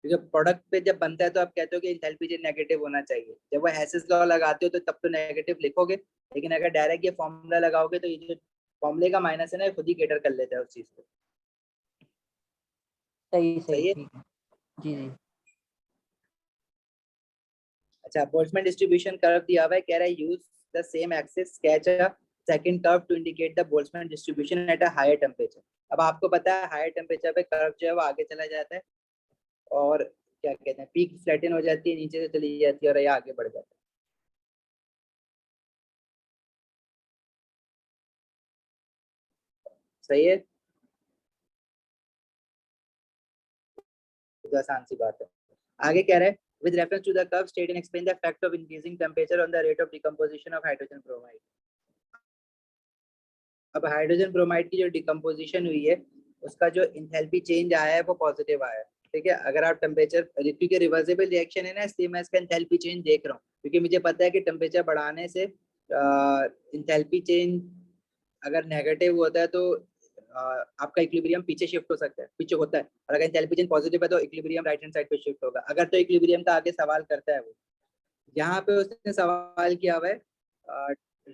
क्योंकि प्रोडक्ट पे जब बनता है तो आप कहते हो कि इंथैल्पी चेंज नेगेटिव होना चाहिए। जब वो हेसिस लॉ लगाते हो तो तब तो नेगेटिव लिखोगे, लेकिन अगर डायरेक्ट ये फॉर्मूला लगाओगे तो ये जो फॉर्मूले का माइनस है ना, खुद ही कैटर कर लेता है उस चीज को। सही सही सही है। ठीक है। जी जी। अच्छा, बोल्ट्जमैन डिस्ट्रीब्यूशन कर्व दिया हुआ है, कह रहा है use the same axis sketch a second curve to indicate the Boltzmann distribution at a higher temperature. अब आपको पता है हायर टेंपरेचर पे कर्व जो है वो आगे चला जाता है, और क्या कहते हैं, पीक फ्लैटन हो जाती है, नीचे से चली जाती है और ये आगे बढ़ जाता है। सही है, तो आसान सी बात है। आगे कह रहा है with reference to the curve state and explain the effect of increasing temperature on the rate of decomposition of hydrogen bromide। अब हाइड्रोजन ब्रोमाइड की जो डिकम्पोजिशन हुई है उसका जो इंथैल्पी चेंज आया है वो पॉजिटिव आया है। ठीक है, अगर आप टेम्परेचर, क्योंकि रिवर्सिबल रिएक्शन है ना, इसलिए मैं इसका इंथैल्पी चेंज देख रहा हूँ, क्योंकि मुझे पता है कि टेम्परेचर बढ़ाने से इंथैल्पी चेंज अगर नेगेटिव होता है तो आपका इक्विलिब्रियम पीछे शिफ्ट हो सकता है, पीछे होता है, और अगर इंथैल्पी चेंज पॉजिटिव है तो इक्विलिब्रियम राइट हैंड साइड पे शिफ्ट होगा। अगर तो इक्विलिब्रियम का आगे सवाल करता है वो, यहाँ पे उसने सवाल किया हुआ है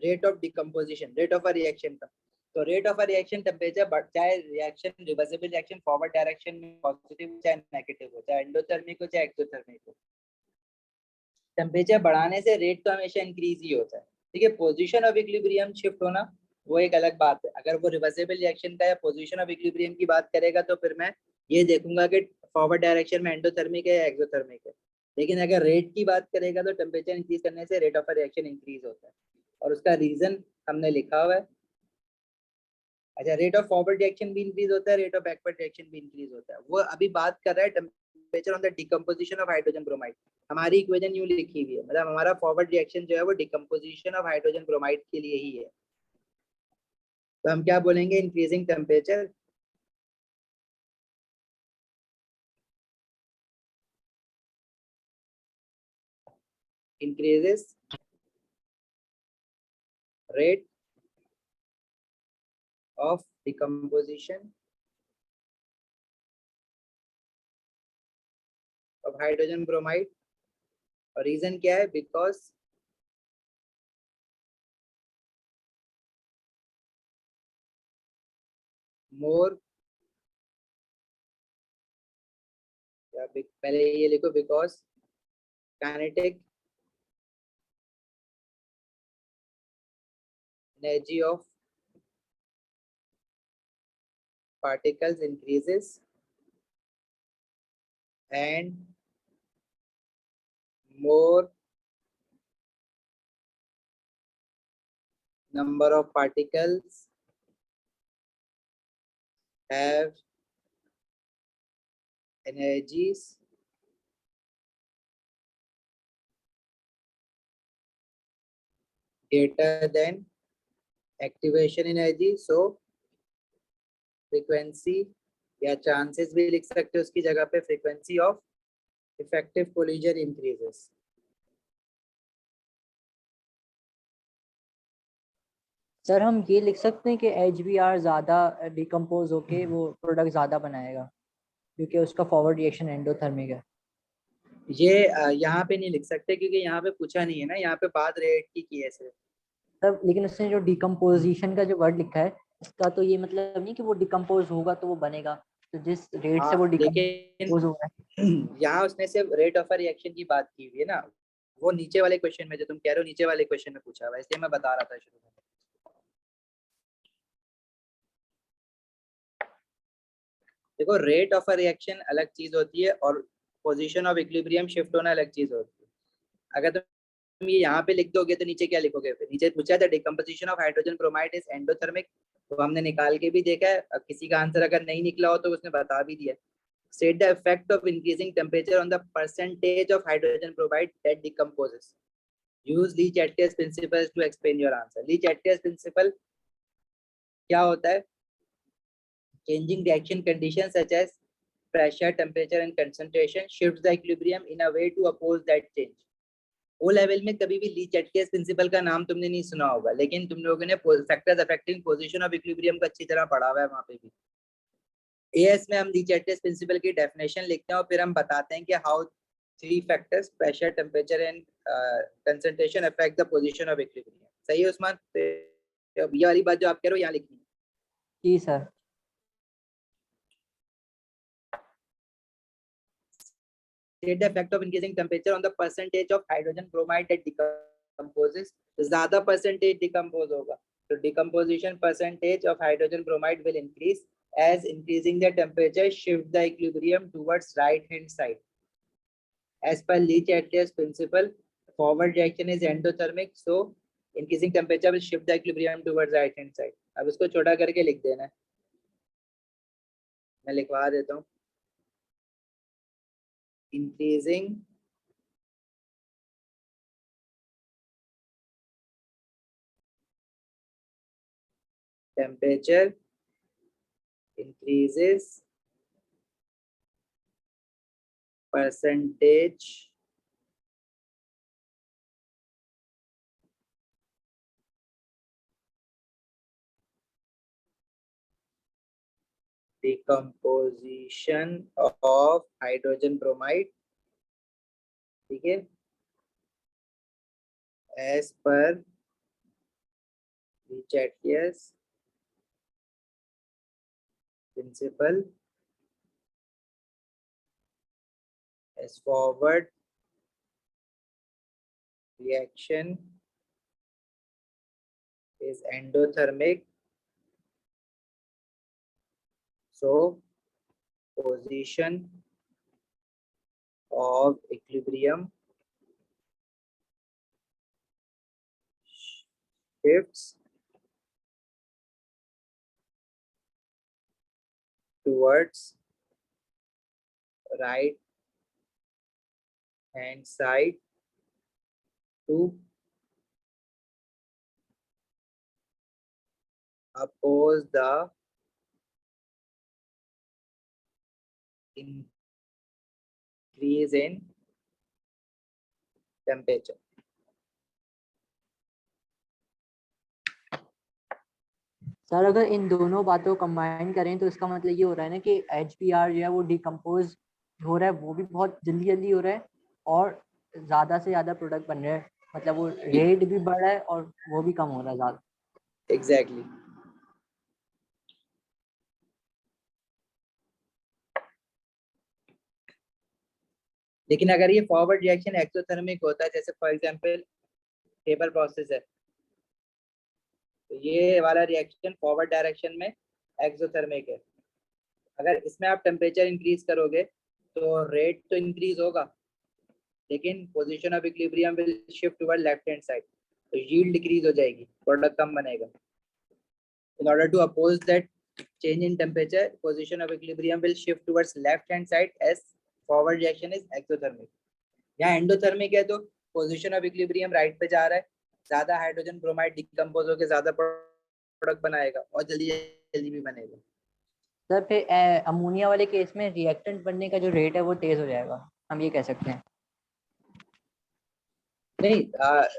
rate of decomposition, rate of a reaction का। तो rate of a reaction temperature, चाहे reaction reversible reaction forward direction में पॉजिटिव चाहे नेगेटिव हो, चाहे एंडोथर्मिक हो चाहे एक्सोथर्मिक हो, टेम्परेचर बढ़ाने से रेट तो हमेशा इंक्रीज ही होता है। ठीक है, पोजीशन ऑफ इक्विलिब्रियम शिफ्ट होना वो एक अलग बात है। अगर वो रिवर्सिबल रिएक्शन का या पोजीशन ऑफ इक्विलिब्रियम की बात करेगा तो फिर मैं ये देखूंगा कि फॉरवर्ड डायरेक्शन में एंडोथर्मिक है या एक्सोथर्मिक है। लेकिन अगर रेट की बात करेगा तो टेम्परेचर इंक्रीज करने से रेट ऑफ रिएक्शन इंक्रीज होता है, और उसका रीजन हमने लिखा हुआ है। अच्छा, रेट ऑफ फॉरवर्ड रिएक्शन भी इंक्रीज होता है, रेट ऑफ बैकवर्ड रिएक्शन भी इंक्रीज होता है। वो अभी बात कर रहा है temperature on the decomposition of hydrogen bromide. हमारी इक्वेशन यूं लिखी हुई है, मतलब हमारा फॉरवर्ड रिएक्शन जो है वो डिकम्पोजिशन ऑफ हाइड्रोजन ब्रोमाइड के लिए ही है। तो हम क्या बोलेंगे, increasing temperature increases rate of decomposition of hydrogen bromide। और रीजन क्या है, बिकॉज मोर, पहले ये लिखो, because kinetic energy of particles increases and more number of particles have energies greater than activation energy। so frequency या chances भी लिख सकते हो उसकी जगह पे, frequency of effective collision increases। Sir हम ये लिख सकते हैं कि HBr ज़्यादा डिकम्पोज होके वो प्रोडक्ट ज़्यादा बनाएगा क्योंकि उसका फॉरवर्ड रिएक्शन एंडोथर्मिक है। ये यहाँ पे नहीं लिख सकते क्योंकि यहाँ पे पूछा नहीं है ना, यहाँ पे बात रेट की है सिर्फ। सर लेकिन उसने जो डिकम्पोजिशन का जो वर्ड लिखा है इसका तो ये मतलब नहीं कि वो डिकम्पोज होगा तो वो बनेगा, तो जिस रेट से वो लेकिन डिकम्पोज हो रहा है। यहाँ उसने सिर्फ रेट ऑफ रिएक्शन की बात की हुई है ना, वो नीचे वाले क्वेश्चन में जो तुम कह रहे हो नीचे वाले क्वेश्चन में पूछा हुआ है, इसलिए मैं बता रहा था शुरू में। देखो रेट ऑफ अ रिएक्शन अलग चीज होती है और पोजीशन ऑफ इक्विलिब्रियम शिफ्ट होना अलग चीज होती है। अगर तुम ये यहाँ पे लिख दोगे तो नीचे क्या लिखोगे, फिर नीचे पूछा था decomposition of hydrogen bromide is endothermic, तो हमने निकाल के भी देखा है। अब किसी का आंसर अगर नहीं निकला हो तो उसने बता भी दिया। State the effect of increasing temperature on the percentage of hydrogen bromide that decomposes. Use Lee-Chatter's principles to explain your answer. Lee-Chatter's principle क्या होता है? Changing reaction conditions such as pressure, temperature, and concentration shifts the equilibrium in a way to oppose that change. O level में कभी भी ली चैटकेस principal का नाम तुमने नहीं सुना होगा, लेकिन तुम लोगों ने factors affecting position of equilibrium को अच्छी तरह पढ़ा हुआ है वहां पे भी। एएस में हम ली चैटकेस प्रिंसिपल की डेफिनेशन लिखते हैं और फिर हम बताते हैं कि how three factors pressure, temperature and concentration affect the position of equilibrium. सही है उस्मान? तो ये वाली बात जो आप कह रहे हो यहाँ लिखनी है। जी sir. State the effect of increasing temperature on the percentage of hydrogen bromide that decomposes. ज्यादा percentage decompose होगा तो decomposition percentage of hydrogen bromide will increase as increasing the temperature shift the equilibrium towards right hand side. As per Lee-Chatter's principle, forward reaction is endothermic, so increasing temperature will shift the equilibrium towards right hand side. अब इसको छोटा करके लिख देना है, मैं लिखवा देता हूँ। Increasing temperature increases percentage decomposition of hydrogen bromide, ठीक है, as per Lee-Chatter's principle, as forward reaction is endothermic, so position of equilibrium shifts towards right hand side to oppose the increase in temperature. Sir अगर इन दोनों बातों को combine करें तो इसका मतलब ये हो रहा है ना कि HBr जो है वो डिकम्पोज हो रहा है, वो भी बहुत जल्दी जल्दी हो रहा है और ज़्यादा से ज़्यादा प्रोडक्ट बन रहे हैं, मतलब वो रेट भी बढ़ रहा है और वो भी कम हो रहा है ज़्यादा। Exactly. लेकिन अगर ये फॉरवर्ड रिएक्शन एक्सोथर्मिक होता है, जैसे फॉर एग्जांपल टेबल प्रोसेस है, तो ये वाला रिएक्शन फॉरवर्ड डायरेक्शन में एक्सोथर्मिक है। अगर इसमें आप टेम्परेचर इंक्रीज करोगे तो रेट तो इंक्रीज होगा, लेकिन position of equilibrium will shift toward left hand side, तो यील्ड डिक्रीज हो जाएगी, प्रोडक्ट कम बनेगा। In order to oppose that change in temperature, position of equilibrium will shift towards left hand side as forward reaction is exothermic. यहाँ endothermic है तो position of equilibrium right पे जा रहा है, ज्यादा हाइड्रोजन ब्रोमाइड डिकम्पोज होकर ज्यादा प्रोडक्ट बनाएगा और जल्दी जल्दी भी बनेगा। सर फिर अमोनिया वाले केस में रिएक्टेंट बनने का जो रेट है वो तेज हो जाएगा, हम ये कह सकते हैं? नहीं,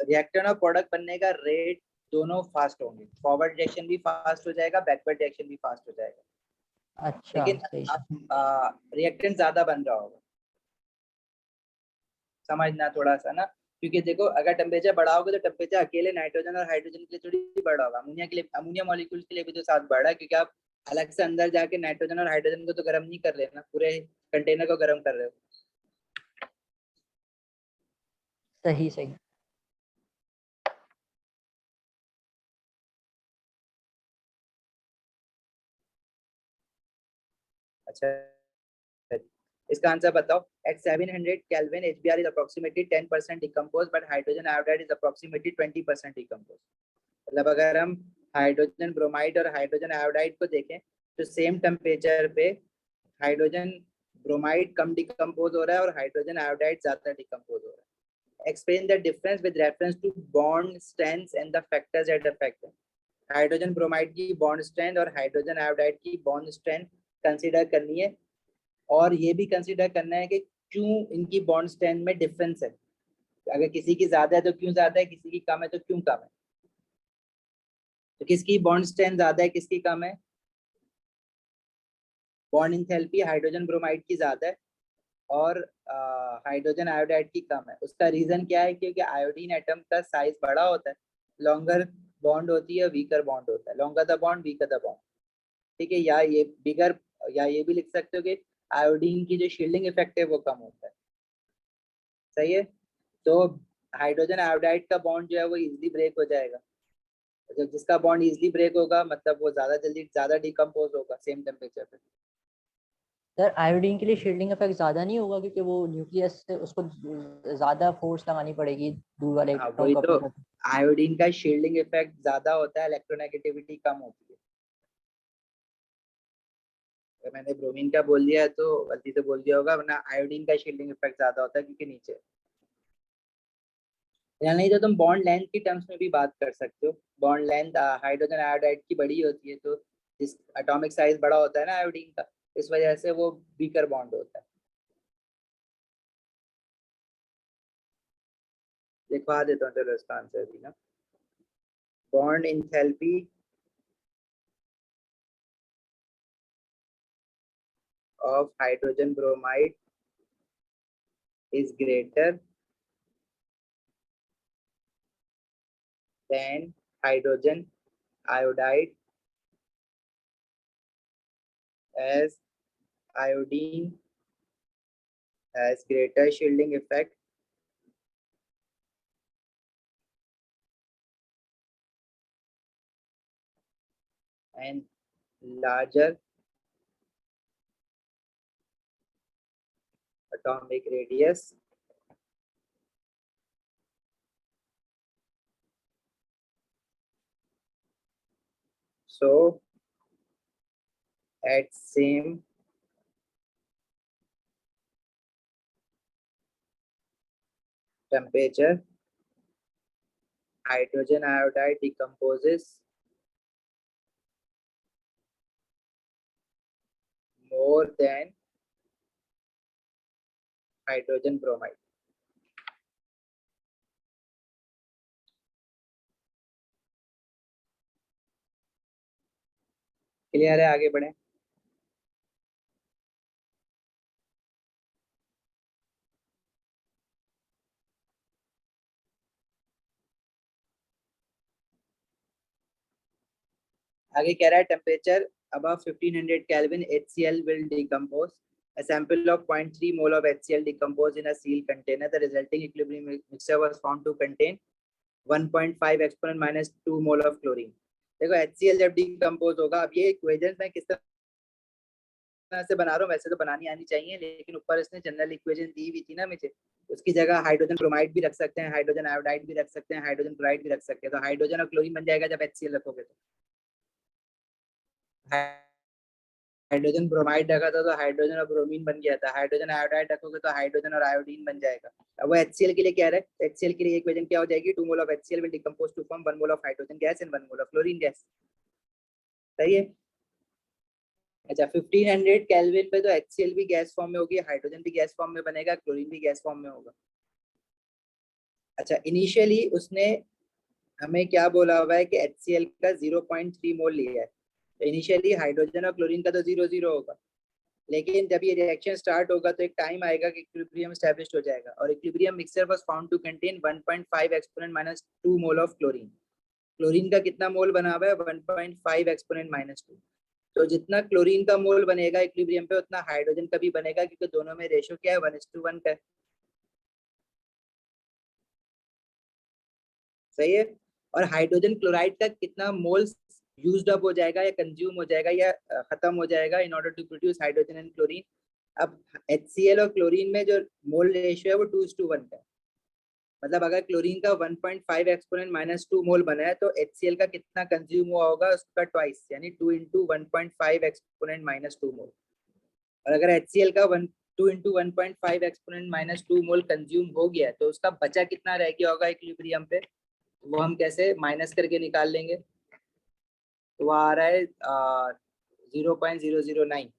रिएक्टेंट और प्रोडक्ट बनने का रेट दोनों फास्ट होंगे, फॉरवर्ड रिएक्शन भी फास्ट हो जाएगा, बैकवर्ड रिएक्शन भी फास्ट हो जाएगा। अच्छा लेकिन रिएक्टेंट ज्यादा बन रहा होगा, समझना थोड़ा सा ना, क्योंकि देखो अगर टेम्परेचर बढ़ाओगे तो टेम्परेचर अकेले नाइट्रोजन और हाइड्रोजन के लिए थोड़ी बढ़ रहा होगा, अमोनिया के लिए, अमोनिया मॉलिक्यूल्स के लिए भी तो साथ बढ़ रहा है, क्योंकि आप अलग से अंदर जाके नाइट्रोजन और हाइड्रोजन को तो गर्म नहीं कर रहे ना, पूरे कंटेनर को गर्म कर रहे हो। सही सही। अच्छा, इसका आंसर बताओ। At 700 Kelvin, HBr is approximately 10% decomposed, but hydrogen iodide is approximately 20% decomposed. मतलब अगर हम हाइड्रोजन ब्रोमाइड और हाइड्रोजन आयोडाइड को देखें तो सेम टेम्परेचर पे हाइड्रोजन ब्रोमाइड कम डिकम्पोज हो रहा है और हाइड्रोजन आयोडाइड ज्यादा डिकम्पोज हो रहा है। Explain the difference with reference to bond strength and the factors that affect them. Hydrogen bromide की बॉन्ड स्ट्रेंथ और हाइड्रोजन आयोडाइड की बॉन्ड स्ट्रेंथ कंसीडर करनी है और ये भी कंसीडर करना है कि क्यों इनकी बॉन्ड स्ट्रेंथ में डिफरेंस है। अगर किसी की ज्यादा है तो क्यों ज्यादा है, किसी की कम है तो क्यों कम है। तो किसकी बॉन्ड स्ट्रेंथ ज्यादा है, किसकी कम है? बॉन्ड इंथैल्पी हाइड्रोजन ब्रोमाइड की ज्यादा है और हाइड्रोजन आयोडाइड की कम है। उसका रीजन क्या है? क्योंकि आयोडीन एटम का साइज बड़ा होता है, लॉन्गर बॉन्ड होती है, वीकर बॉन्ड होता है। Longer the bond weaker the bond, ठीक है। या ये बिगर, या ये भी लिख सकते हो कि आयोडीन की जो शील्डिंग इफेक्ट है वो कम होता है। सही है। तो हाइड्रोजन आयोडाइड का बॉन्ड जो है वो इजीली ब्रेक हो जाएगा। जब जिसका बॉन्ड इजीली ब्रेक होगा मतलब वो ज्यादा जल्दी ज्यादा डिकम्पोज होगा सेम टेम्परेचर पे। सर आयोडीन के लिए शील्डिंग इफेक्ट ज्यादा नहीं होगा क्योंकि वो न्यूक्लियस से उसको ज्यादा फोर्स लगानी पड़ेगी दूर वाले हाँ इलेक्ट्रॉन वही को तो, अपनी तरफ। आयोडीन का शील्डिंग इफेक्ट ज्यादा होता है, इलेक्ट्रोनेगेटिविटी कम होती है। अगर मैंने ब्रोमीन का बोल दिया है तो गलती से बोल दिया होगा, वरना आयोडीन का शील्डिंग इफेक्ट ज्यादा होता है क्योंकि नीचे। या नहीं तो तुम बॉन्ड लेंथ की टर्म्स में भी बात कर सकते हो। बॉन्ड लेंथ हाइड्रोजन आयोडाइड की बड़ी होती है, तो जिस एटॉमिक साइज बड़ा होता है ना आयोडीन का, इस वजह से वो वीकर बॉन्ड होता है। लिखवा देता हूँ चलो इसका आंसर भी ना। Bond enthalpy of hydrogen bromide is greater than hydrogen iodide, as iodine has greater shielding effect and larger atomic radius. So at same temperature, hydrogen iodide decomposes more than hydrogen bromide. Clear है? आगे बढ़े। आगे कह रहा है temperature above 1500 Kelvin HCl will decompose. A sample of 0.3 mole of HCl decomposed in a sealed container. The resulting equilibrium mixture was found to contain 1.5 exponent minus 2 mole of chlorine. देखो HCl जब decompose होगा, अब ये equation मैं किस तरह से बना रहा हूँ, वैसे तो बनानी आनी चाहिए, लेकिन ऊपर इसने जनरल इक्वेशन दी हुई थी ना मुझे, उसकी जगह हाइड्रोजन ब्रोमाइड भी रख सकते हैं, हाइड्रोजन आयोडाइड भी रख सकते हैं, हाइड्रोजन क्लोराइड भी रख सकते हैं। तो हाइड्रोजन और क्लोरीन बन जाएगा जब HCl रखोगे तो। हाइड्रोजन ब्रोमाइड रखा था तो हाइड्रोजन और ब्रोमीन बन गया था। हाइड्रोजन आयोडाइड रखोगे तो हाइड्रोजन और आयोडीन बन जाएगा। अब वो HCl के लिए कह रहे हैं, HCl के लिए इक्वेशन क्या हो जाएगी? 2 mole of HCl will decompose to form 1 mole of hydrogen gas and 1 mole of chlorine gas. सही है। अच्छा 1500 केल्विन पे तो HCl भी गैस फॉर्म में होगी, हाइड्रोजन भी गैस फॉर्म में बनेगा, क्लोरीन भी गैस फॉर्म में होगा। अच्छा इनिशियली उसने हमें क्या बोला हुआ है कि HCl का 0.3 मोल लिया है। इनिशियली हाइड्रोजन और क्लोरीन का तो 0 होगा, लेकिन जब ये रिएक्शन स्टार्ट होगा तो एक टाइम आएगा कि इक्विलिब्रियम एस्टैब्लिश हो जाएगा और equilibrium mixture was found to contain 1.5 exponent minus 2 mole of chlorine. Chlorine का कितना मोल बना हुआ है? 1.5 एक्सपोनेंट माइनस 2। तो जितना क्लोरीन का मोल बनेगा इक्विलिब्रियम पे, उतना हाइड्रोजन का भी बनेगा, क्योंकि दोनों में रेशो क्या है? 1:1 का है। सही है। और हाइड्रोजन क्लोराइड का कितना मोल यूज्ड अप हो जाएगा या कंज्यूम हो जाएगा या खत्म हो जाएगा in order to produce hydrogen and chlorine. अब HCl और क्लोरीन में जो मोल रेशियो है वो 2:1 का है। मतलब अगर क्लोरीन का 1.5 एक्सपोनेंट -2 मोल बना है तो HCl का कितना कंज्यूम हुआ होगा उसका ट्वाइस, यानी 2 × 1.5 एक्सपोनेंट -2 मोल। और अगर HCl का 2 × 1.5 एक्सपोनेंट -2 मोल कंज्यूम हो गया तो उसका बचा कितना रह गया होगा इक्विलिब्रियम पे, वो हम कैसे माइनस करके निकाल लेंगे। तो वो आ रहा है 0.009।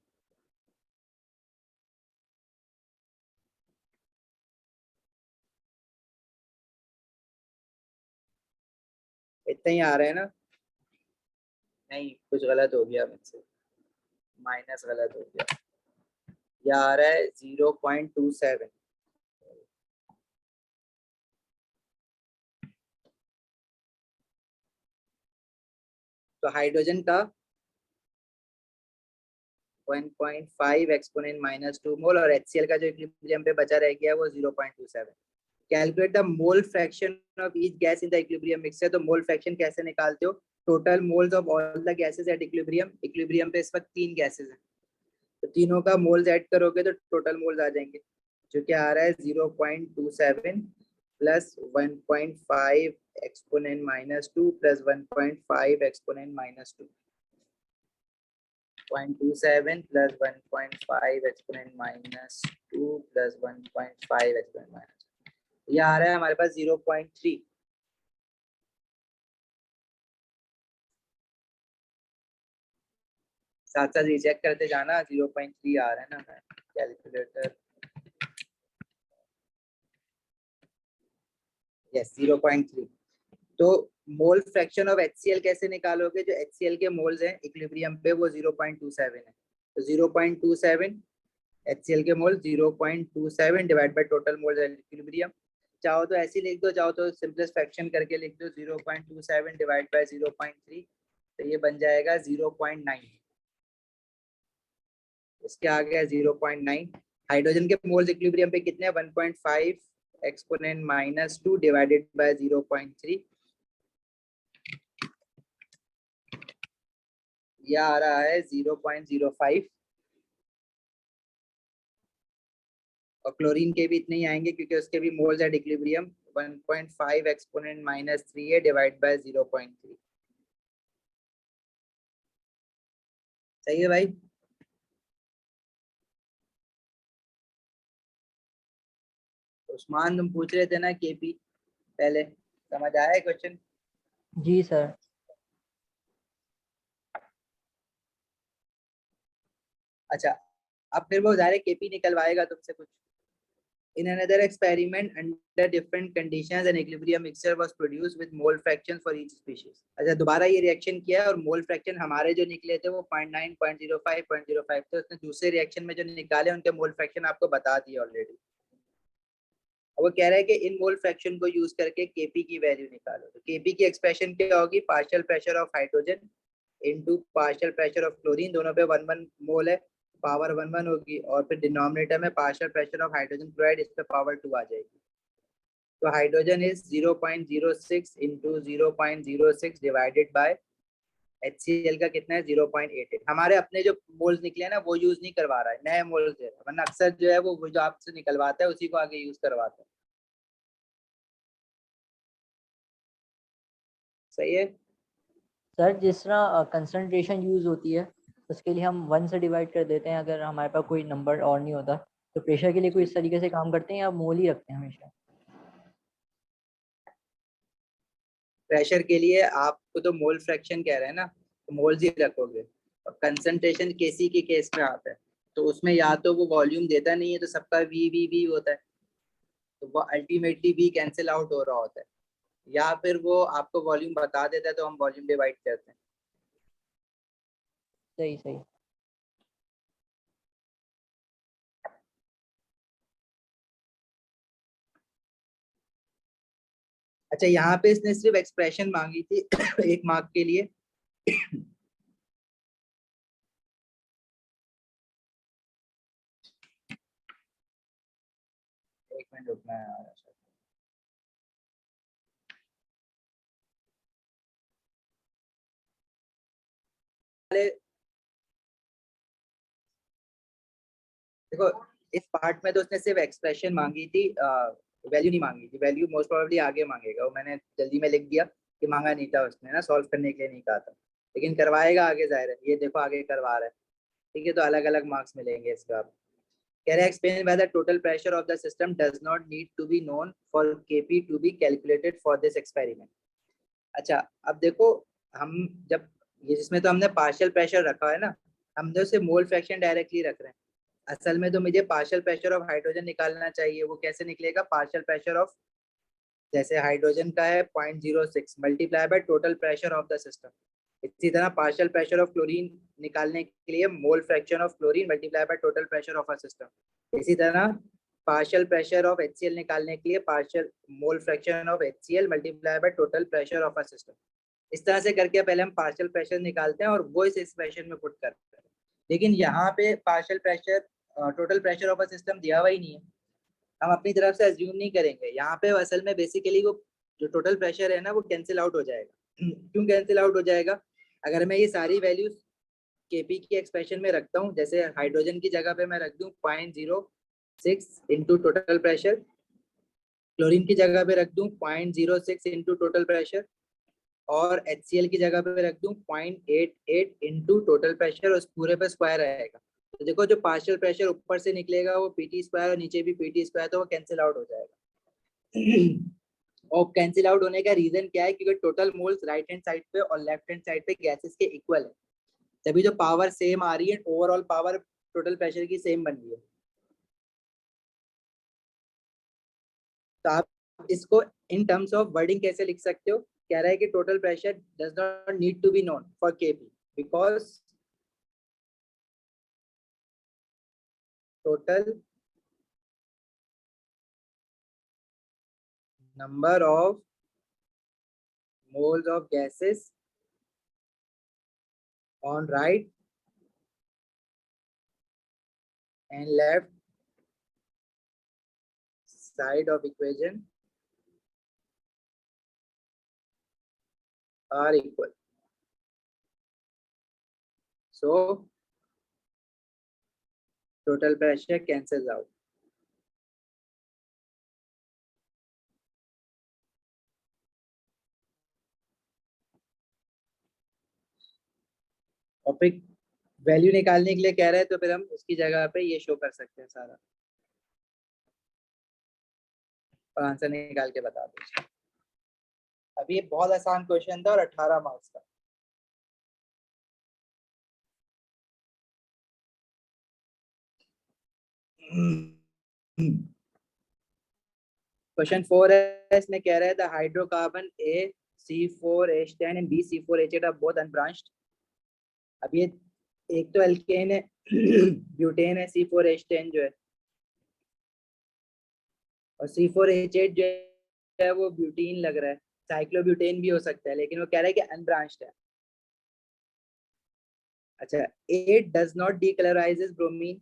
इतना ही आ रहा है ना? नहीं, कुछ गलत हो गया मुझसे, माइनस गलत हो गया। ये आ रहा है 0.27। तो हाइड्रोजन का 1.5 एक्सपोनेंट -2 मोल और HCl का जो इक्विलिब्रियम पे बचा रह गया है वो 0.27। Calculate the mole fraction of each gas in the equilibrium mixture. तो मोल फ्रैक्शन कैसे निकालते हो? Total moles of all the gases at equilibrium. Equilibrium पे इस वक्त 3 गैसेस हैं, तो तीनों का मोल्स ऐड करोगे तो टोटल मोल्स आ जाएंगे, जो कि आ रहा है 0.27 plus 1.5 exponent -2 plus 1.5 exponent -2। 0.27 plus 1.5 exponent -2 plus 1.5 exponent -2, ये आ रहा है हमारे पास 0.3। साथ साथ रिचेक करते जाना, 0.3 आ रहा है ना। मैं कैलकुलेटर, यस 0.3। तो मोल फ्रैक्शन ऑफ HCl कैसे निकालोगे? जो HCl के मोल्स हैं इक्विलिब्रियम पे वो 0.27 है, तो 0.27 HCl के मोल 0.27 divide by total moles at equilibrium. चाहो तो ऐसे लिख दो, चाहो तो सिंपलेस्ट फ्रैक्शन करके लिख दो, 0.27 डिवाइड बाय 0.3, तो ये बन जाएगा 0.9। इसके आगे है 0.9। हाइड्रोजन के मोल्स इक्विलिब्रियम पे कितने हैं? 1.5 एक्सपोनेंट -2 डिवाइडेड बाय 0.3, यह आ रहा है 0.05। और क्लोरीन के भी इतने ही आएंगे क्योंकि उसके भी मोल्स एट इक्विलिब्रियम 1.5 एक्सपोनेंट -3 है डिवाइड बाय 0.3। सही है भाई? उस्मान तुम पूछ रहे थे ना KP, पहले समझ आया है क्वेश्चन? जी सर। अच्छा, अब फिर वो डायरेक्ट KP निकलवाएगा तुमसे कुछ। In another experiment, under different conditions, an equilibrium mixture was produced with mole fraction for each species. अच्छा, दोबारा ये रिएक्शन किया और मोल फ्रैक्शन हमारे जो निकले थे वो 0.9, 0.05, 0.05 थे। उसने दूसरे रिएक्शन में जो निकाले उनके मोल फ्रैक्शन आपको बता दिए ऑलरेडी। वो कह रहा है कि इन मोल फ्रैक्शन को यूज करके KP की वैल्यू निकालो। तो KP की एक्सप्रेशन क्या होगी? Partial pressure of hydrogen into partial pressure of chlorine, दोनों पे 1 मोल है, पावर 1 होगी, और फिर डिनोमिनेटर में partial pressure of hydrogen chloride, इस पे पावर 2 आ जाएगी। तो hydrogen is 0.06 into 0.06 divided by HCl का कितना है? 0.88। हमारे अपने जो मोल्स निकले हैं ना वो यूज नहीं करवा रहा है, नए मोल्स दे रहा है, वरना अक्सर जो है वो जो आपसे निकलवाता है उसी को आगे यूज करवाता है। सही है? सर जिस तरह कंसंट्रेशन यूज होती है उसके लिए हम 1 से डिवाइड कर देते हैं अगर हमारे पास कोई नंबर और नहीं होता, तो प्रेशर के लिए कोई इस तरीके से काम करते हैं या मोल ही रखते हैं हमेशा? प्रेशर के लिए आपको तो मोल फ्रैक्शन कह रहे हैं ना, तो मोल्स ही रखोगे। और कंसंट्रेशन केसी के केस में आता है, तो उसमें या तो वो वॉल्यूम देता नहीं है तो सबका वी होता है, तो वो अल्टीमेटली वी कैंसिल आउट हो रहा होता है, या फिर वो आपको वॉल्यूम बता देता है तो हम वॉल्यूम डिवाइड करते हैं। सही सही। अच्छा, यहाँ पे इसने सिर्फ एक्सप्रेशन मांगी थी 1 मार्क के लिए। एक मिनट रुकना है। वाले, देखो इस पार्ट में तो उसने सिर्फ एक्सप्रेशन मांगी थी, वैल्यू नहीं मांगी थी। वैल्यू मोस्ट प्रोबेबली आगे मांगेगा, वो मैंने जल्दी में लिख दिया कि मांगा नहीं था उसने ना, सॉल्व करने के लिए नहीं कहा था, लेकिन करवाएगा आगे, जाहिर है। ये देखो आगे करवा रहा है, ठीक है, तो अलग अलग मार्क्स मिलेंगे इसका। कह रहे हैं explain why the total pressure of the system does not need to be known for Kp to be calculated for this experiment. अच्छा अब देखो, हम जब ये जिसमें तो हमने पार्शियल प्रेशर रखा है ना, हमने उसे मोल फ्रैक्शन डायरेक्टली रख रहे हैं। असल में तो मुझे पार्शियल प्रेशर ऑफ हाइड्रोजन निकालना चाहिए, वो कैसे निकलेगा? पार्शियल प्रेशर ऑफ, जैसे हाइड्रोजन का है 0.06 multiply by total pressure of the system, इसी तरह पार्शियल प्रेशर ऑफ क्लोरीन निकालने के लिए mole fraction of chlorine multiply by total pressure of a system. इसी तरह पार्शियल प्रेशर ऑफ HCl निकालने के लिए partial mole fraction of HCl multiply by total pressure of a system. इस तरह से करके पहले हम पार्शियल प्रेशर निकालते हैं और वो इस एक्सप्रेशन में पुट करते हैं। लेकिन यहाँ पे partial pressure, total pressure of a system दिया हुआ ही नहीं है, हम अपनी तरफ से अज्यूम नहीं करेंगे। यहाँ पे असल में बेसिकली वो जो टोटल प्रेशर है ना, वो कैंसिल आउट हो जाएगा। क्यों कैंसिल आउट हो जाएगा? अगर मैं ये सारी वैल्यूज केपी की एक्सप्रेशन में रखता हूँ, जैसे हाइड्रोजन की जगह पे मैं रख दूं 0.06 इंटू टोटल प्रेशर, क्लोरीन की जगह पे रख दूं 0.06 इंटू टोटल प्रेशर, और HCl की जगह पे रख दूं 0.88 इंटू टोटल प्रेशर, उस पूरे पे स्क्वायर रहेगा। तो देखो जो पार्शियल प्रेशर ऊपर से निकलेगा वो PT स्क्वायर और नीचे भी PT स्क्वायर, तो वो कैंसिल आउट हो जाएगा। और कैंसिल आउट होने का रीजन क्या है? क्योंकि total moles right hand side पे और लेफ्ट हैंड साइड पे गैसेस के इक्वल है, तभी जो पावर सेम आ रही है, ओवरऑल पावर टोटल प्रेशर की सेम बन रही है। तो आप इसको इन टर्म्स ऑफ वर्डिंग कैसे लिख सकते हो? कह रहा है कि total pressure does not need to be known for Kp because total number of moles of gases on right and left side of equation are equal. So total pressure cancels out. और फिर value निकालने के लिए कह रहे हैं, तो फिर हम उसकी जगह पे ये शो कर सकते हैं सारा, और आंसर निकाल के बता दो। अभी ये बहुत आसान क्वेश्चन था और 18 मार्क्स का। क्वेश्चन 4 है, इसमें कह रहा है the hydrocarbon A C4H10 and B C4H8 are both unbranched. अब ये एक तो एल्केन है, ब्यूटेन है C4H10 जो है, और C4H8 जो है वो ब्यूटीन लग रहा है, साइक्लोब्यूटेन भी हो सकता है, लेकिन वो कह रहा है कि अनब्रांच्ड है। अच्छा, A डज नॉट डीकलराइजेस ब्रोमीन,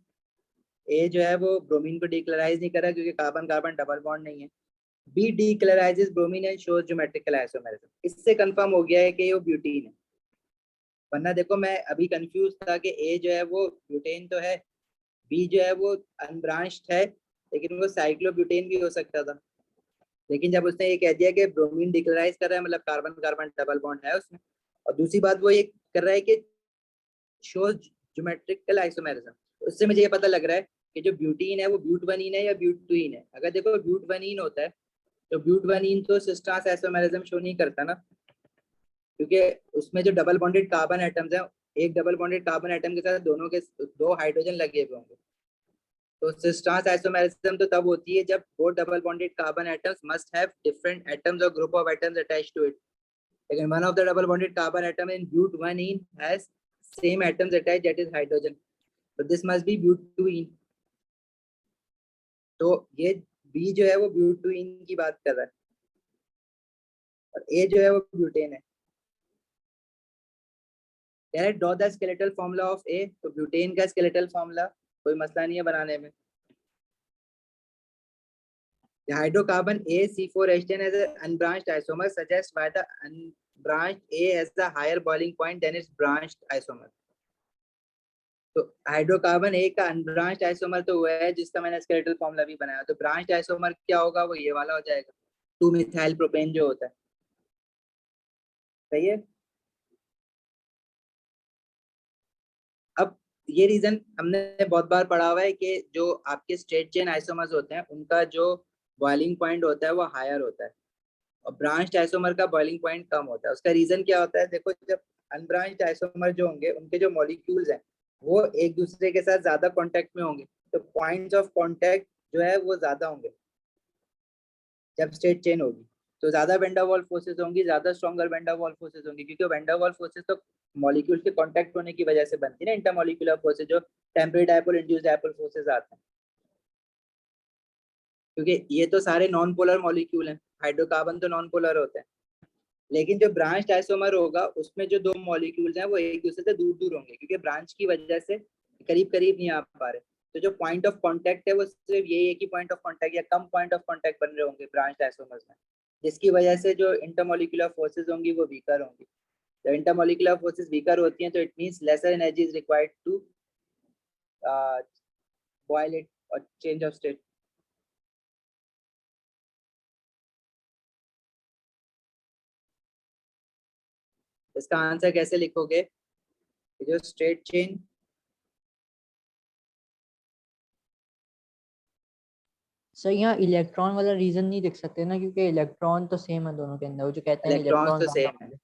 ए जो है वो ब्रोमीन को डीकलराइज नहीं कर रहा क्योंकि कार्बन कार्बन डबल बॉन्ड नहीं है। B decolourises bromine and shows geometrical isomerism, इससे कंफर्म हो गया है कि ये ब्यूटीन है। वरना देखो मैं अभी कंफ्यूज था कि ए जो है वो ब्यूटेन तो है, बी जो है वो अनब्रांच्ड है, लेकिन वो साइक्लोब्यूटेन भी हो सकता था। लेकिन जब उसने ये कह दिया कि ब्रोमीन डिक्लोराइज कर रहा है, मतलब कार्बन कार्बन डबल बॉन्ड है उसमें, और दूसरी बात वो ये कर रहा है कि शोज ज्योमेट्रिकल आइसोमेरिज्म, उससे मुझे ये पता लग रहा है कि जो ब्यूटीन है वो ब्यूटवनीन है या ब्यूटुइन है। अगर देखो ब्यूटवनीन होता है तो ब्यूटवनीन तो सिस्टर्स आइसोमेरिज्म शो नहीं करता ना, क्योंकि उसमें जो डबल बॉन्डेड कार्बन एटम्स हैं, एक डबल बॉन्डेड कार्बन एटम के साथ दोनों के दो हाइड्रोजन लगे हुए होंगे। तो सिस्टर्स आइसोमेरिज्म तो तब होती है जब दो double bonded carbon atoms must have different atoms और group of atoms attached to it, लेकिन one of the double bonded carbon atom in but one ene has same atoms attached, that is hydrogen, तो this must be but two ene. तो ये B जो है वो ब्यूटुइन की बात कर रहा है, और ए जो है वो ब्यूटेन है। Draw the skeletal formula of A, तो ब्यूटेन का स्केलेटल फॉर्मूला कोई मसला नहीं है बनाने में। The hydrocarbon AC4H10 as an unbranched isomer suggests why the unbranched A has a higher boiling point than its branched isomer. तो हाइड्रोकार्बन एक का अनब्रांच्ड आइसोमर तो हुआ है जिसका मैंने स्केलेटल फॉर्मूला भी बनाया, तो ब्रांच्ड आइसोमर क्या होगा, वो ये वाला हो जाएगा, 2 मिथाइल प्रोपेन जो होता है। सही है। अब ये रीजन हमने बहुत बार पढ़ा हुआ है कि जो आपके स्ट्रेट चेन आइसोमर्स होते हैं उनका जो बॉइलिंग पॉइंट होता है वो हायर होता है, और ब्रांच्ड आइसोमर का बॉइलिंग पॉइंट कम होता है। उसका रीजन क्या होता है, देखो जब अनब्रांच्ड आइसोमर जो होंगे उनके जो मॉलिक्यूल्स हैं वो एक दूसरे के साथ ज्यादा कांटेक्ट में होंगे, तो पॉइंट्स ऑफ कांटेक्ट जो है वो ज्यादा होंगे जब स्ट्रेट चेन होगी। तो ज्यादा वेंडावॉल फोर्सेस होंगी, ज्यादा स्ट्रॉन्गर वेंडावॉल फोर्सेस होंगी, क्योंकि वेंडावॉल फोर्सेस तो मॉलिक्यूल के कांटेक्ट होने की वजह से बनती है ना, इंटरमॉलिक्यूलर फोर्सेस जो temporary dipole induced dipole forces आते हैं, क्योंकि ये तो सारे नॉन पोलर मॉलिक्यूल हैं, हाइड्रोकार्बन तो नॉन पोलर होते हैं। लेकिन जो ब्रांच आइसोमर होगा उसमें जो दो मॉलिक्यूल्स हैं वो एक दूसरे से दूर दूर होंगे, क्योंकि ब्रांच की वजह से करीब करीब नहीं आ पा रहे, तो जो पॉइंट ऑफ कांटेक्ट है वो सिर्फ ये एक ही पॉइंट ऑफ कांटेक्ट या कम पॉइंट ऑफ कांटेक्ट बन रहे होंगे ब्रांच आइसोमर्स में, जिसकी वजह से जो इंटरमॉलिक्यूलर फोर्सेज होंगी वो वीकर होंगी। जब इंटरमॉलिक्यूलर फोर्सेज वीकर होती हैं तो it means lesser energy is required to boil it और चेंज ऑफ स्टेट। इसका आंसर कैसे लिखोगे, जो स्ट्रेट चेन सर यहाँ इलेक्ट्रॉन वाला रीजन नहीं देख सकते ना, क्योंकि इलेक्ट्रॉन तो सेम है दोनों के अंदर, वो जो कहते हैं इलेक्ट्रॉन्स इलेक्ट्रॉन तो ज्यादा सेम है, होंगे।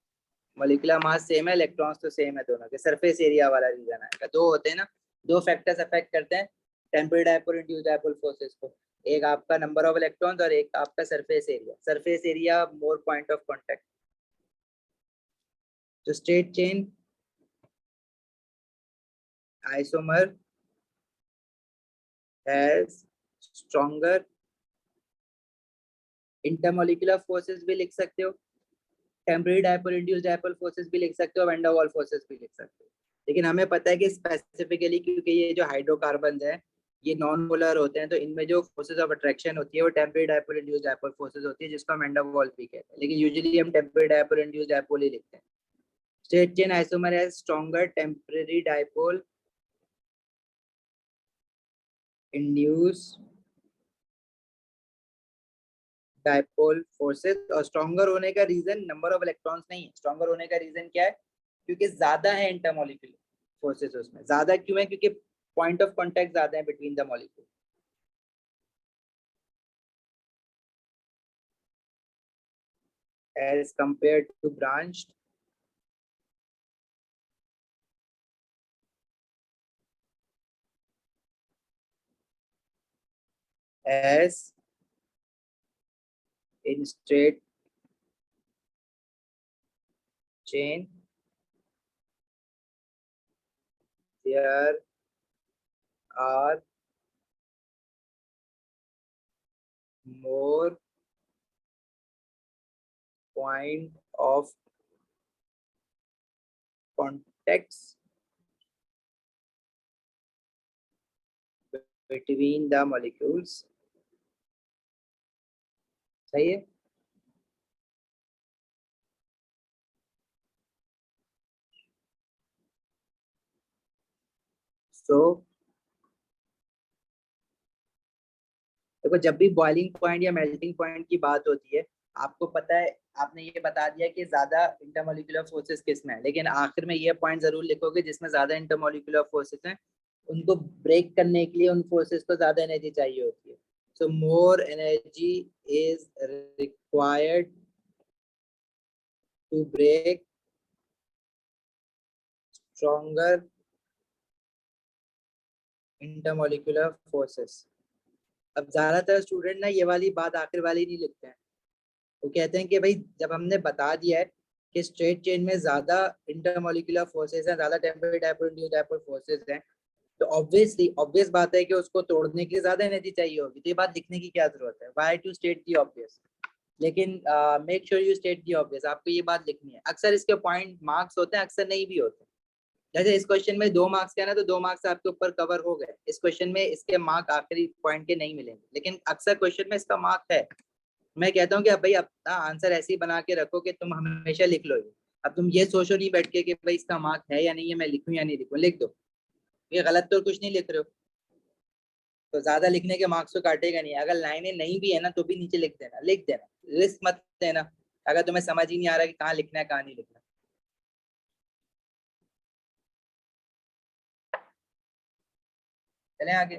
मॉलिक्यूलर मास सेम है, इलेक्ट्रॉन्स तो सेम है दोनों के, सरफेस एरिया वाला रीजन आएगा। दो होते हैं ना, दो फैक्टर्स अफेक्ट करते हैं temporary dipole induced dipole forces को, एक आपका नंबर ऑफ इलेक्ट्रॉन्स और एक आपका surface area. Surface area more point of contact. तो straight chain isomer has stronger intermolecular forces भी लिख सकते हो, temporary dipole induced dipole forces भी लिख सकते हो, वैन डर वाल फोर्सेस भी लिख सकते हो। लेकिन हमें पता है कि स्पेसिफिकली क्योंकि ये जो हाइड्रोकार्बन है ये नॉन पोलर होते हैं, तो इनमें जो फोर्सेस ऑफ अट्रैक्शन होती है वो temporary dipole induced dipole forces होती है, जिसको हम वैन डर वाल भी कहते हैं, लेकिन यूजुअली हम टेम्परेरी डायपोल इंड्यूस्ड डायपोल ही लिखते हैं। Straight chain isomer has stronger temporary dipole induced dipole forces, और स्ट्रॉन्गर होने का रीजन नंबर ऑफ इलेक्ट्रॉन्स नहीं है, स्ट्रॉन्गर होने का रीजन क्या है, क्योंकि ज्यादा है इंटरमॉलिक्यूलर फोर्सेस उसमें। ज्यादा क्यों है, क्योंकि पॉइंट ऑफ कांटेक्ट ज्यादा है between the molecule. As compared to branched as in straight chain there are more point of contacts between the molecules। सही है। सो देखो जब भी बॉइलिंग पॉइंट या मेल्टिंग पॉइंट की बात होती है, आपको पता है आपने ये बता दिया कि ज्यादा इंटरमोलिकुलर फोर्सेस किस में है, लेकिन आखिर में ये पॉइंट जरूर लिखोगे जिसमें ज्यादा इंटरमोलिकुलर फोर्सेस हैं, उनको ब्रेक करने के लिए उन फोर्सेस को ज्यादा एनर्जी चाहिए होती है। So more energy is required to break stronger intermolecular forces. अब ज्यादातर स्टूडेंट ना ये वाली बात आखिर वाली नहीं लिखते हैं, वो कहते हैं कि भाई जब हमने बता दिया है कि स्ट्रेट चेन में ज्यादा इंटरमोलिकुलर फोर्सेस हैं, ज्यादा temporary dipole induced dipole forces हैं, तो ऑब्वियसली ऑब्वियस बात है कि उसको तोड़ने के लिए ज्यादा एनर्जी चाहिए होगी, तो ये बात लिखने की क्या जरूरत है, why to state the obvious. लेकिन make sure you state the obvious, आपको ये बात लिखनी है। अक्सर इसके पॉइंट मार्क्स होते हैं, अक्सर नहीं भी होते। जैसे इस क्वेश्चन में 2 मार्क्स का ना, तो 2 मार्क्स आपके ऊपर कवर हो गए। इस क्वेश्चन में इसके मार्क आखिरी पॉइंट के नहीं मिलेंगे, लेकिन अक्सर क्वेश्चन में इसका मार्क है। मैं कहता हूँ कि अब भाई अपना आंसर ऐसे ही बना के रखो कि तुम हमेशा लिख लो ये। अब तुम ये सोचो नहीं बैठ के कि भाई इसका मार्क है या नहीं है, मैं लिखूं या नहीं लिखूं, लिख दो। ये गलत तो कुछ नहीं लिख रहे हो, तो ज्यादा लिखने के मार्क्स तो काटेगा नहीं। अगर लाइनें नहीं भी है ना तो भी नीचे लिख देना, लिख देना, रिस्क मत लेना अगर तुम्हें समझ ही नहीं आ रहा कि कहाँ लिखना है कहाँ नहीं लिखना। चलें आगे।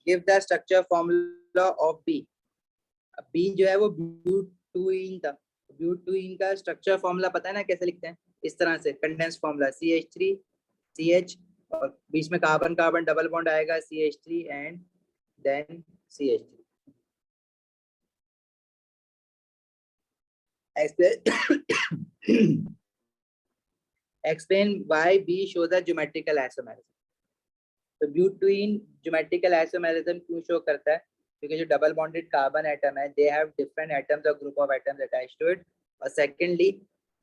Give the structure formula of B. अब बी जो है वो ब्यूटूइन था, ब्यूटूइन का स्ट्रक्चर फॉर्मूला पता है ना कैसे लिखते हैं? इस तरह से कंडेंस फॉर्मूला CH3 CH, और बीच में कार्बन कार्बन डबल बॉन्ड आएगा CH3 and then CH3। explain why B shows a geometrical isomerism। तो ब्यूटूइन ज्योमेट्रिकल आइसोमेरिज्म क्यों शो करता है? क्योंकि जो डबल बॉन्डेड कार्बन एटम है दे हैव डिफरेंट एटम्स और group of atoms attached to it. और सेकेंडली,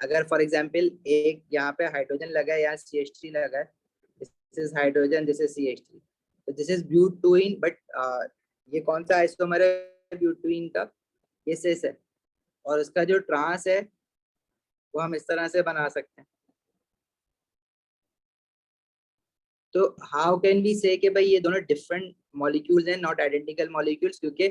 अगर फॉर एग्जांपल एक यहाँ पे हाइड्रोजन लगा है या CH3 लगा है, this is hydrogen, this is CH3, तो दिस इज ब्यूटूइन, बट ये कौन सा आइसोमर है ब्यूटूइन का? ये सिस है, और उसका जो ट्रांस है वो हम इस तरह से बना सकते हैं। तो हाउ कैन वी से कि भाई ये दोनों डिफरेंट मॉलिक्यूल्स हैं, नॉट आइडेंटिकल मॉलिक्यूल्स? क्योंकि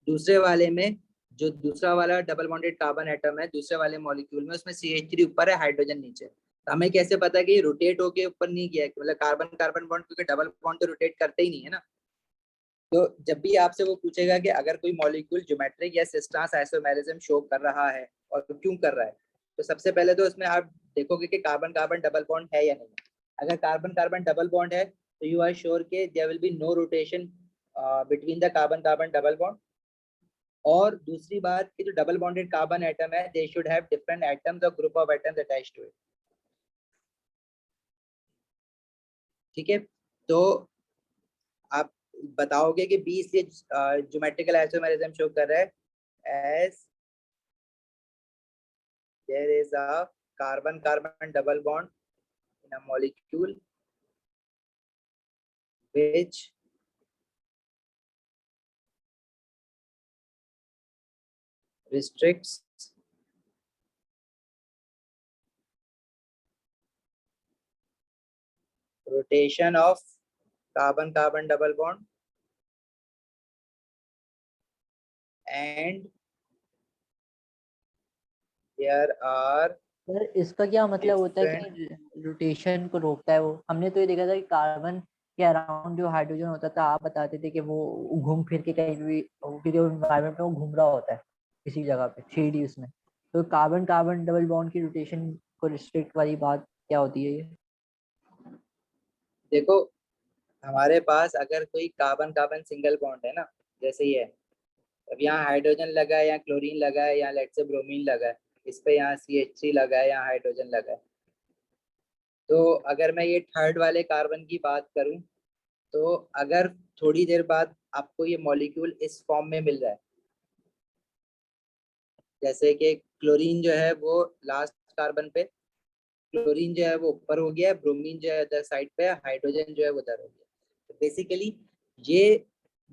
दूसरे वाले में, जो दूसरा वाला डबल बॉन्डेड कार्बन एटम है दूसरे वाले मॉलिक्यूल में, उसमें CH3 ऊपर है, हाइड्रोजन नीचे। तो हमें कैसे पता कि ये रोटेट होके ऊपर नहीं गया है? मतलब कार्बन कार्बन बॉन्ड, क्योंकि डबल बॉन्ड तो रोटेट करते ही नहीं है ना। तो जब भी आपसे वो पूछेगा कि अगर कोई मॉलिक्यूल ज्योमेट्रिक या सिस्टास आइसोमेरिज्म शो कर रहा है और क्यों कर रहा है, तो सबसे पहले तो उसमें आप देखोगे कि कार्बन कार्बन डबल बॉन्ड है या नहीं। अगर कार्बन कार्बन डबल बॉन्ड है तो यू आर श्योर के there will be no rotation between the carbon carbon double bond. और दूसरी बात कि जो डबल बॉन्डेड कार्बन एटम है they should have different atoms और group of atoms attached to it. ठीक है, तो आप बताओगे कि बी इसलिए ज्योमेट्रिकल आइसोमेरिज्म शो कर रहा है as there is a carbon carbon double bond in a molecule which restricts rotation of carbon carbon double bond and there are sir इसका क्या मतलब होता है different। कि रोटेशन को रोकता है? वो हमने तो ये देखा था कि कार्बन के अराउंड जो हाइड्रोजन होता था, आप बताते थे कि वो घूम फिर के कहीं भी, क्योंकि वो एनवायरनमेंट में वो घूम रहा होता है किसी जगह पे 3D उसमें। तो कार्बन कार्बन डबल बॉन्ड की रोटेशन को रिस्ट्रिक्ट वाली बात क्या होती है ये? देखो, हमारे पास अगर कोई कार्बन कार्बन सिंगल बॉन्ड है ना, जैसे ये है, अब यहाँ हाइड्रोजन लगा है या क्लोरीन लगा है या लेट्स से ब्रोमीन लगा है, इस पे यहाँ CH3 लगा है या हाइड्रोजन लगा है। तो अगर मैं ये थर्ड वाले कार्बन की बात करूं, तो अगर थोड़ी देर बाद आपको ये मॉलिक्यूल इस फॉर्म में मिल रहा है, जैसे कि क्लोरीन जो है वो लास्ट कार्बन पे, क्लोरीन जो है वो ऊपर हो गया है, ब्रोमीन जो है अदर साइड पे है, हाइड्रोजन जो है वो उधर हो गया। तो बेसिकली ये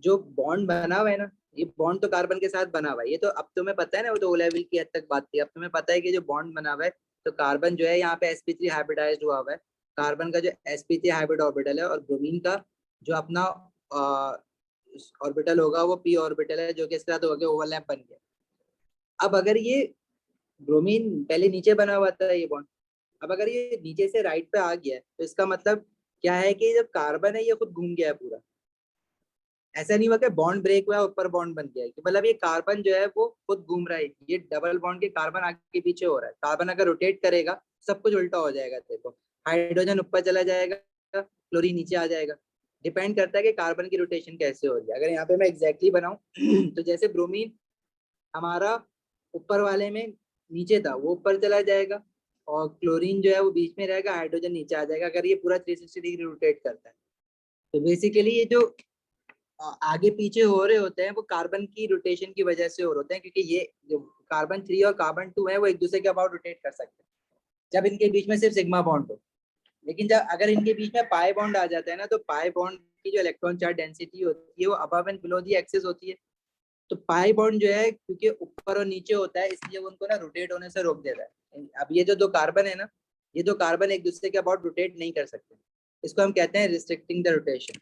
जो बॉन्ड बना हुआ है ना, ये बॉन्ड तो कार्बन के साथ बना हुआ है, ये तो अब तुम्हें पता है ना, वो तो ओ लेवल की हद तक बात थी। अब तुम्हें पता है कि जो बॉन्ड बना हुआ है, तो कार्बन जो है यहाँ पे sp3 हाइब्रिडाइज्ड हुआ हुआ है, कार्बन का जो sp3 हाइब्रिड ऑर्बिटल है, और ब्रोमीन का जो अपना ऑर्बिटल होगा वो p ऑर्बिटल है, जो कि इसके साथ हो गया ओवरलैप बन गया। अब अगर ये ब्रोमीन पहले नीचे बना हुआ था ये बॉन्ड, अब अगर ये नीचे से राइट पे आ गया है, तो इसका मतलब क्या है कि जब कार्बन है ये खुद घूम गया है पूरा। ऐसा नहीं हुआ कि बॉन्ड ब्रेक हुआ है ऊपर बॉन्ड बन गया है, कि मतलब ये कार्बन जो है वो खुद घूम रहा है। ये डबल बॉन्ड के कार्बन आगे पीछे हो रहा है। कार्बन अगर रोटेट करेगा सब कुछ उल्टा हो जाएगा। देखो, हाइड्रोजन ऊपर चला जाएगा, क्लोरीन नीचे आ जाएगा। डिपेंड करता है कि कार्बन की रोटेशन कैसे हो रही है। अगर यहाँ पे मैं एग्जैक्टली बनाऊं तो जैसे ब्रोमीन हमारा ऊपर वाले में नीचे था, वो ऊपर चला जाएगा, और क्लोरीन जो है वो बीच में रहेगा, हाइड्रोजन नीचे आ जाएगा, अगर ये पूरा 360 डिग्री रोटेट करता है। तो बेसिकली ये जो आगे पीछे हो रहे होते हैं वो कार्बन की रोटेशन की वजह से हो रहे होते हैं, क्योंकि ये जो कार्बन 3 और कार्बन 2 है वो एक दूसरे के अबाउट रोटेट कर सकते हैं जब इनके बीच में सिर्फ सिग्मा बॉन्ड हो। लेकिन जब अगर इनके बीच में पाई बॉन्ड आ जाता है ना, तो पाई बॉन्ड की जो इलेक्ट्रॉन चार्ज डेंसिटी होती है वो above and below the axis होती है। तो पाई बॉन्ड जो है क्योंकि ऊपर और नीचे होता है इसलिए वो उनको ना रोटेट होने से रोक देता है। अब ये जो दो कार्बन है ना, ये दो कार्बन एक दूसरे के अबाउट रोटेट नहीं कर सकते, इसको हम कहते हैं रिस्ट्रिक्टिंग द रोटेशन।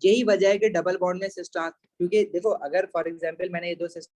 यही वजह है कि डबल बॉन्ड में सिस्टम, क्योंकि देखो अगर फॉर एग्जांपल मैंने ये दो सिस्टम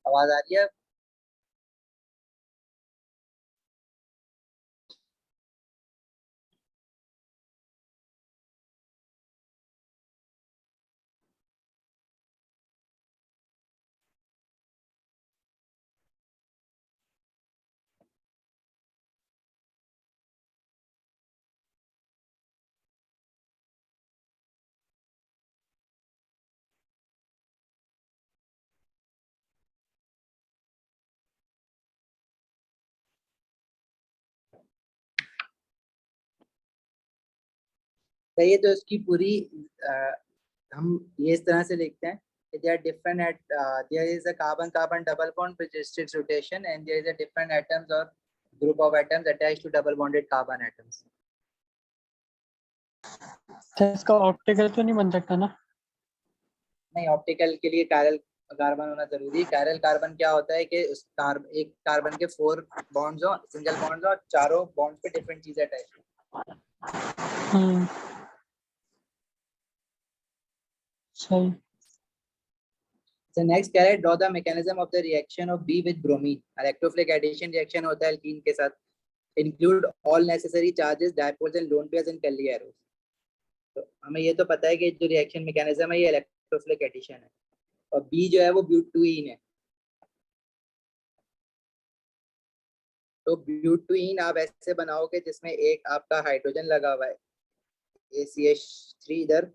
आवाज आ रही है। तो ये तो इसकी पूरी हम ये इस तरह से लिखते हैं कि there are different at there is a carbon carbon double bond which restricts rotation and there is a different atoms or group of atoms attached to double bonded carbon atoms. तो इसका ऑप्टिकल तो नहीं बन सकता ना? नहीं, optical के लिए कायरल कार्बन होना जरूरी है। कायरल कार्बन क्या होता है कि उस एक कार्बन के 4 बॉन्ड्स हो, सिंगल बॉन्ड्स हो, और चारों बॉन्ड्स पे डिफरेंट चीजें अटैच हो। सही। So next क्या है, draw the mechanism of the reaction of B with bromine. Electrophilic addition reaction होता है alkene के साथ. Include all necessary charges, dipoles and lone pairs and Kelly arrows. तो हमें ये तो पता है कि जो रिएक्शन मैकेनिज्म है ये इलेक्ट्रोफिलिक एडिशन है, और बी जो है वो ब्यूटूइन है। तो ब्यूटूइन आप ऐसे बनाओगे जिसमें एक आपका हाइड्रोजन लगा हुआ है, ACH3 इधर,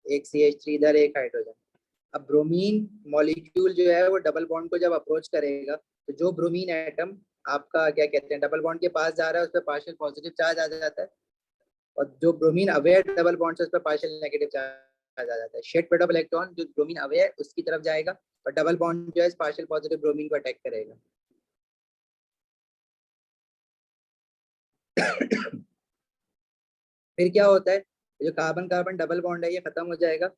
एक CH3 इधर, एक हाइड्रोजन। अब ब्रोमीन मॉलिक्यूल जो है वो डबल बॉन्ड को जब अप्रोच करेगा तो जो ब्रोमीन एटम आपका क्या कहते हैं डबल बॉन्ड के पास जा रहा है उस पर पार्शियल पॉजिटिव चार्ज आ जाता है, और जो ब्रोमीन अवेयर डबल बॉन्ड से उस पर पार्शियल नेगेटिव चार्ज आ जाता है। शेड पेड ऑफ इलेक्ट्रॉन जो ब्रोमीन अवेयर उसकी तरफ जाएगा और डबल बॉन्ड जो है पार्शियल पॉजिटिव ब्रोमीन को अटैक करेगा। फिर क्या होता है, जो कार्बन कार्बन डबल बॉन्ड है ये खत्म हो जाएगा,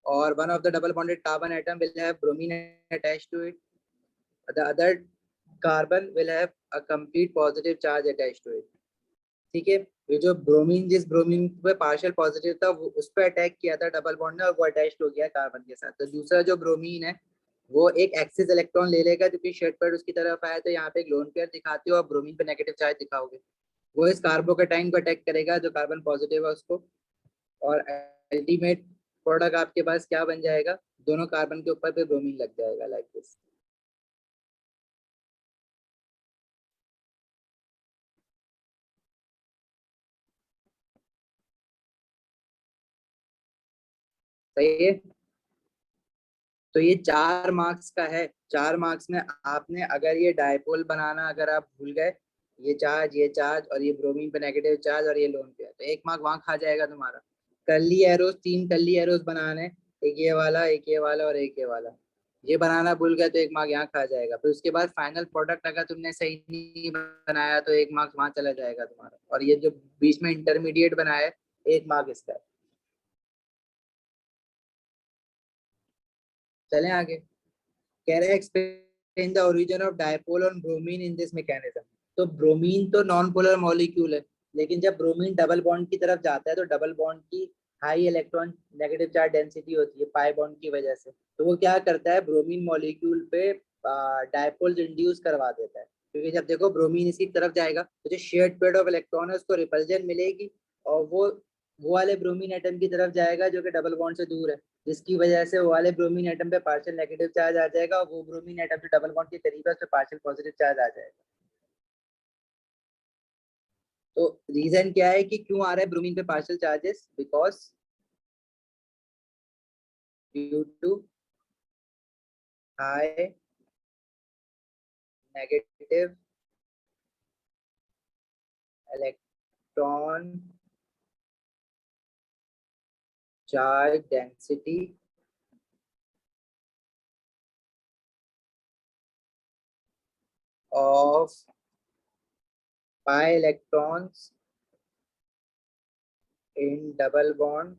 और one of the double bonded carbon atom will have bromine attached to it, the other carbon will have a complete positive charge attached to it. ठीक है, ये जो ब्रोमीन जिस ब्रोमीन पे पार्शियल पॉजिटिव था वो उस पर अटैक किया था डबल बॉन्ड ने और वो अटैच्ड हो गया कार्बन के साथ। तो दूसरा जो ब्रोमीन है वो एक एक्सिस इलेक्ट्रॉन ले लेगा क्योंकि शेड पर उसकी तरफ आया तो यहाँ पे एक लोन पेयर दिखाते हो और ब्रोमीन पे नेगेटिव चार्ज दिखाओगे, वो इस कार्बोकेटाइन को अटैक करेगा जो कार्बन पॉजिटिव है उसको, और अल्टीमेट प्रोडक्ट आपके पास क्या बन जाएगा, दोनों कार्बन के ऊपर पे ब्रोमीन लग जाएगा लाइक दिस। सही है। तो ये 4 मार्क्स का है। 4 मार्क्स में आपने अगर ये डायपोल बनाना अगर आप भूल गए, ये चार्ज और ये ब्रोमीन पे नेगेटिव चार्ज और ये लोन पे है, तो 1 मार्क वहां खा जाएगा तुम्हारा। कर्ली एरोज, 3 कर्ली एरोज बनाने, एक ये वाला, एक ये वाला और एक ये वाला, ये बनाना भूल गए तो 1 मार्क यहाँ खा जाएगा। फिर उसके बाद फाइनल प्रोडक्ट अगर तुमने सही नहीं बनाया तो 1 मार्क वहां चला जाएगा तुम्हारा। और ये जो बीच में इंटरमीडिएट बनाया है, 1 मार्क इसका है। चलें आगे। कह रहे हैं explain the origin of dipole on bromine in this mechanism. तो ब्रोमीन तो नॉन पोलर मॉलिक्यूल है, लेकिन जब ब्रोमीन डबल बॉन्ड की तरफ जाता है तो डबल बॉन्ड की high electron negative charge density होती है पाई बॉन्ड की वजह से। तो वो क्या करता है, ब्रोमीन मॉलिक्यूल पे डायपोल्स इंड्यूस करवा देता है। क्योंकि जब देखो ब्रोमीन इसकी तरफ जाएगा तो जो शेयर्ड पेयर ऑफ इलेक्ट्रॉन है उसको रिपल्जन मिलेगी, और वो वाले ब्रोमीन एटम की तरफ जाएगा जो कि डबल बॉन्ड से दूर है, जिसकी वजह से वो वाले ब्रोमीन एटम पे पार्शियल नेगेटिव चार्ज आ जाएगा, और वो ब्रोमीन एटम जो डबल बॉन्ड के करीब है उस पे पार्शियल पॉजिटिव चार्ज आ जाएगा। तो रीजन क्या है कि क्यों आ रहा है ब्रोमीन पे partial charges? Because due to high negative electron charge density of pi electrons in double bond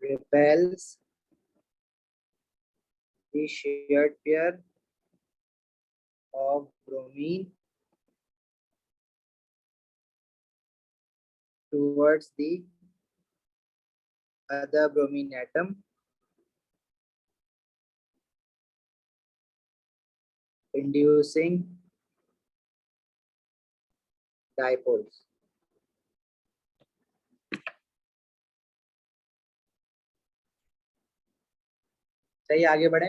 repels the shared pair of bromine towards the other bromine atom, inducing dipoles. सही, आगे बढ़े।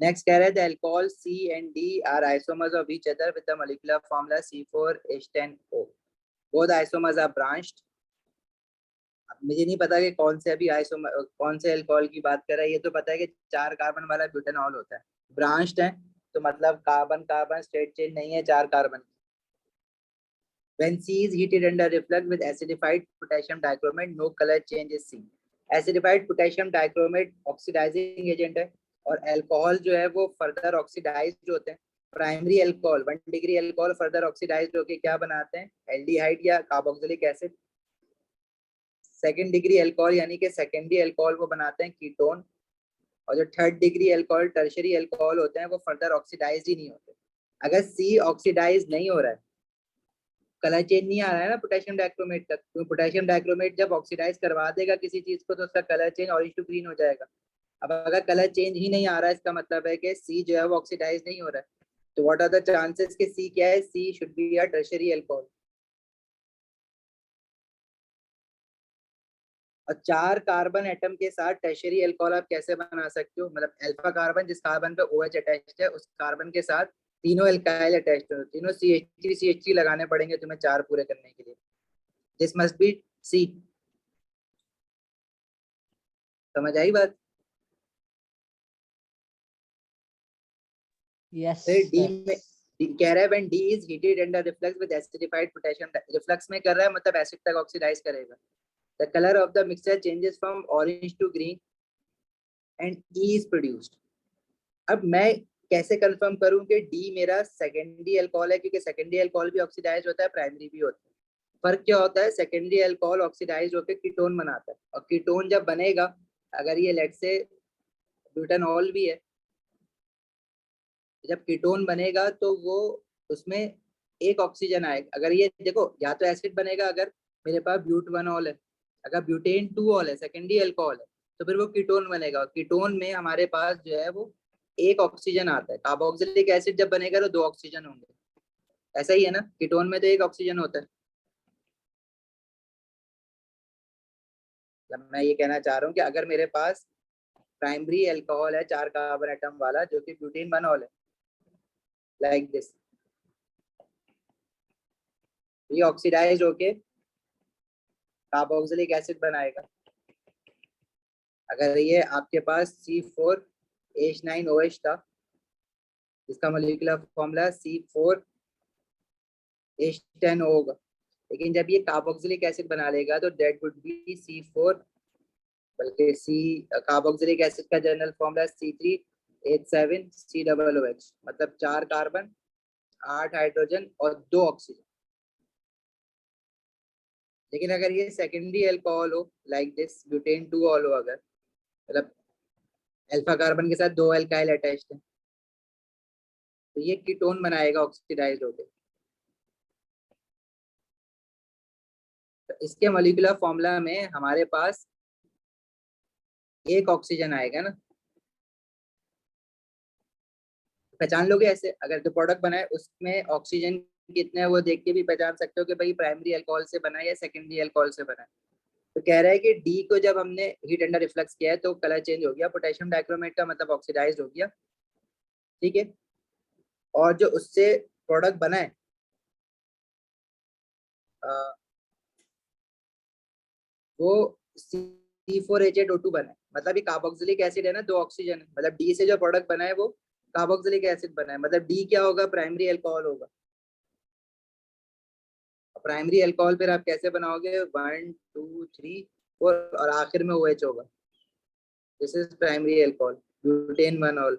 नेक्स्ट कह रहे हैं the alcohol C and D are isomers of each other with the molecular formula C4H10O. Both isomers are branched. अब मुझे नहीं पता कि कौन से अभी आइसोमर कौन से अल्कोहल की बात कर रहा है। ये तो पता है कि 4 कार्बन वाला ब्यूटेनॉल होता है। ब्रांच्ड है तो मतलब कार्बन कार्बन स्ट्रेट चेन नहीं है, 4 carbon. When C is heated under reflux with acidified potassium dichromate, no color change is seen. Acidified potassium dichromate oxidising agent है, और अल्कोहल जो है वो फर्दर ऑक्सीडाइज्ड होते हैं। Primary alcohol 1 degree alcohol further oxidised होके क्या बनाते हैं, एल्डिहाइड या carboxylic acid. Second degree alcohol यानी कि सेकेंडरी अल्कोहल वो बनाते हैं कीटोन, और जो third degree alcohol tertiary alcohol होते हैं वो फर्दर ऑक्सीडाइज ही नहीं होते। अगर सी ऑक्सीडाइज नहीं हो रहा है, कलर चेंज नहीं आ रहा है ना पोटेशियम डाइक्रोमेट तक, तो पोटेशियम डाइक्रोमेट जब ऑक्सीडाइज करवा देगा किसी चीज को तो उसका colour change orange to green हो जाएगा। अब अगर कलर चेंज ही नहीं आ रहा है, इसका मतलब है कि सी जो है वो ऑक्सीडाइज नहीं हो रहा है। तो व्हाट आर द चांसेस कि सी क्या है, C should be a tertiary alcohol. और 4 कार्बन एटम के साथ टर्शरी अल्कोहल आप कैसे बना सकते हो, मतलब अल्फा कार्बन जिस कार्बन पे OH अटैच्ड है उस कार्बन के साथ तीनों एल्काइल अटैच्ड हो, तीनों CH3 लगाने पड़ेंगे तुम्हें 4 पूरे करने के लिए। This must be C. समझ आई बात? यस फिर डी में कह रहा है when D is heated under reflux with acidified potassium, reflux में कर रहा है मतलब एसिड तक ऑक्सीडाइज करेगा। The colour of the mixture changes from orange to green and E is produced. अब मैं कैसे कंफर्म करूं कि डी मेरा सेकेंडरी अल्कोहल है, क्योंकि सेकेंडरी अल्कोहल भी ऑक्सीडाइज होता है, प्राइमरी भी होता है। फर्क क्या होता है, सेकेंडरी अल्कोहल ऑक्सीडाइज होकर कीटोन बनाता है, और कीटोन जब बनेगा, अगर ये लेट से ब्यूटेनॉल भी है, जब कीटोन बनेगा तो वो उसमें एक ऑक्सीजन आएगा। अगर ये देखो या तो एसिड बनेगा, अगर मेरे पास ब्यूट1ऑल है, अगर ब्यूटेन 2ऑल है सेकेंडरी अल्कोहल है, तो फिर वो कीटोन बनेगा, और कीटोन में हमारे पास जो है वो एक ऑक्सीजन आता है। कार्बोक्सिलिक एसिड जब बनेगा तो 2 ऑक्सीजन होंगे, ऐसा ही है ना। कीटोन में तो एक ऑक्सीजन होता है। मैं ये कहना चाह रहा हूँ कि अगर मेरे पास प्राइमरी अल्कोहल है 4 कार्बन एटम वाला जो कि ब्यूटेन बनॉल है, लाइक दिस, ये ऑक्सीडाइज होके कार्बोक्सिलिक एसिड बनाएगा। अगर ये आपके पास C4H9OH था, इसका मोलिकुलर फॉर्मूला C4H10O होगा, लेकिन जब ये कार्बोक्सिलिक एसिड बना लेगा तो दैट वुड बी C4, बल्कि सी कार्बोक्सिलिक एसिड का जनरल फॉर्मूला C3H7COOH, मतलब 4 कार्बन 8 हाइड्रोजन और 2 ऑक्सीजन। लेकिन अगर ये सेकेंडरी अल्कोहल हो, लाइक दिस ब्यूटेन 2ऑल हो, अगर मतलब अल्फा कार्बन के साथ 2 अल्काइल अटैच्ड है, तो ये कीटोन बनाएगा ऑक्सीडाइज्ड होकर। तो इसके मोलिकुलर फॉर्मूला में हमारे पास एक ऑक्सीजन आएगा ना, पहचान लोगे ऐसे। अगर जो प्रोडक्ट बना है उसमें ऑक्सीजन कितने हैं वो देख के भी पहचान सकते हो कि भाई प्राइमरी अल्कोहल से बना है या सेकेंडरी अल्कोहल से बना है। तो कह रहा है कि डी को जब हमने हीट अंडर रिफ्लक्स किया है तो कलर चेंज हो गया, पोटेशियम डाइक्रोमेट का मतलब ऑक्सीडाइज हो गया, ठीक है। और जो उससे प्रोडक्ट बना है वो C4H8O2 बना है, मतलब ये कार्बोक्सिलिक एसिड है ना, 2 ऑक्सीजन है, मतलब डी से जो प्रोडक्ट बना है वो कार्बोक्सिलिक एसिड बना है, मतलब डी क्या होगा, प्राइमरी अल्कोहल होगा। प्राइमरी अल्कोहल फिर आप कैसे बनाओगे, 1 2 3 4 और आखिर में OH होगा। This is primary alcohol, butan one ol,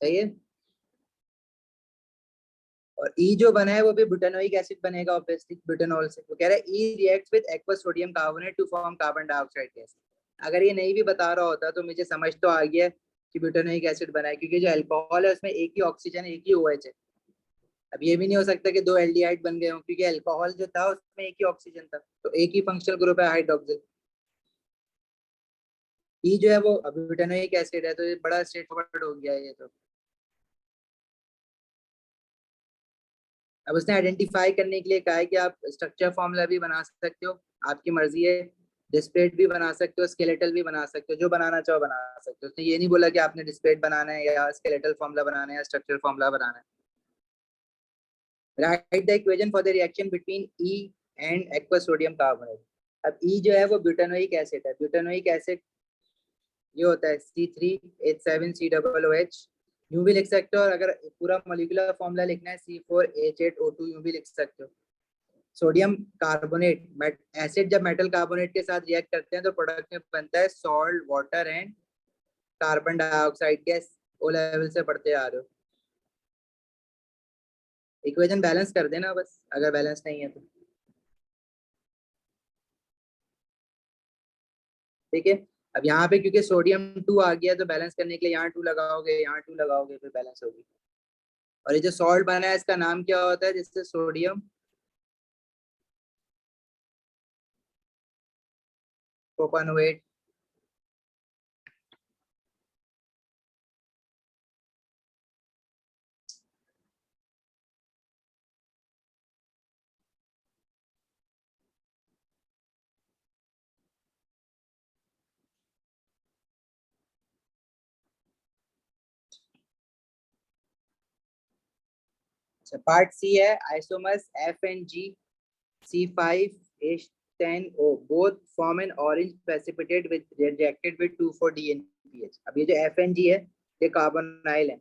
सही है। और ई जो बना है वो भी ब्यूटेनोइक एसिड बनेगा ऑब्वियसली ब्यूटेनॉल से। वो कह रहा है E reacts with aqueous sodium carbonate to form carbon dioxide gas. अगर ये नहीं भी बता रहा होता तो मुझे समझ तो आ गया कि ब्यूटेनोइक एसिड बना है, क्योंकि जो अल्कोहल है उसमें एक ही ऑक्सीजन एक ही OH है। अब ये भी नहीं हो सकता कि 2 एल्डिहाइड बन गए हों, क्योंकि अल्कोहल जो था उसमें एक ही ऑक्सीजन था, तो एक ही फंक्शनल ग्रुप है हाइड्रोक्सिल। ई जो है वो ब्यूटेनोइक एसिड है, तो ये बड़ा स्ट्रेट फॉरवर्ड हो गया है ये तो। अब उसने आइडेंटिफाई करने के लिए कहा है कि आप स्ट्रक्चर फॉर्मूला भी बना सकते हो, आपकी मर्जी है, डिस्प्लेट भी बना सकते हो, स्केलेटल भी बना सकते हो, जो बनाना चाहो बना सकते हो। उसने ये नहीं बोला कि आपने डिस्प्लेट बनाना है या स्केलेटल फॉर्मूला बनाना है या स्ट्रक्चर फॉर्मूला बनाना है। Right the equation for the reaction between E and aqueous sodium carbonate. अब ई जो है वो ब्यूटेनोइक एसिड है, ब्यूटेनोइक एसिड ये होता है C3H7COOH, यूं भी लिख सकते हो, और अगर पूरा मोलिकुलर फॉर्मूला लिखना है C4H8O2 यूं भी लिख सकते हो। सोडियम कार्बोनेट एसिड जब मेटल कार्बोनेट के साथ रिएक्ट करते हैं तो प्रोडक्ट में बनता है salt, water and carbon dioxide gas. O level से पढ़ते आ रहे हो, इक्वेशन बैलेंस कर देना बस, अगर बैलेंस नहीं है तो, ठीक है। अब यहाँ पे क्योंकि सोडियम 2 आ गया तो बैलेंस करने के लिए यहाँ 2 लगाओगे, यहाँ 2 लगाओगे, फिर बैलेंस होगी। और ये जो सॉल्ट बना है इसका नाम क्या होता है, जिससे सोडियम प्रोपानोएट। पार्ट सी है isomers FNG C5H10O both form an orange precipitate with reacted with 2,4-DNPH। अब ये जो FNG है ये कार्बोनाइल है,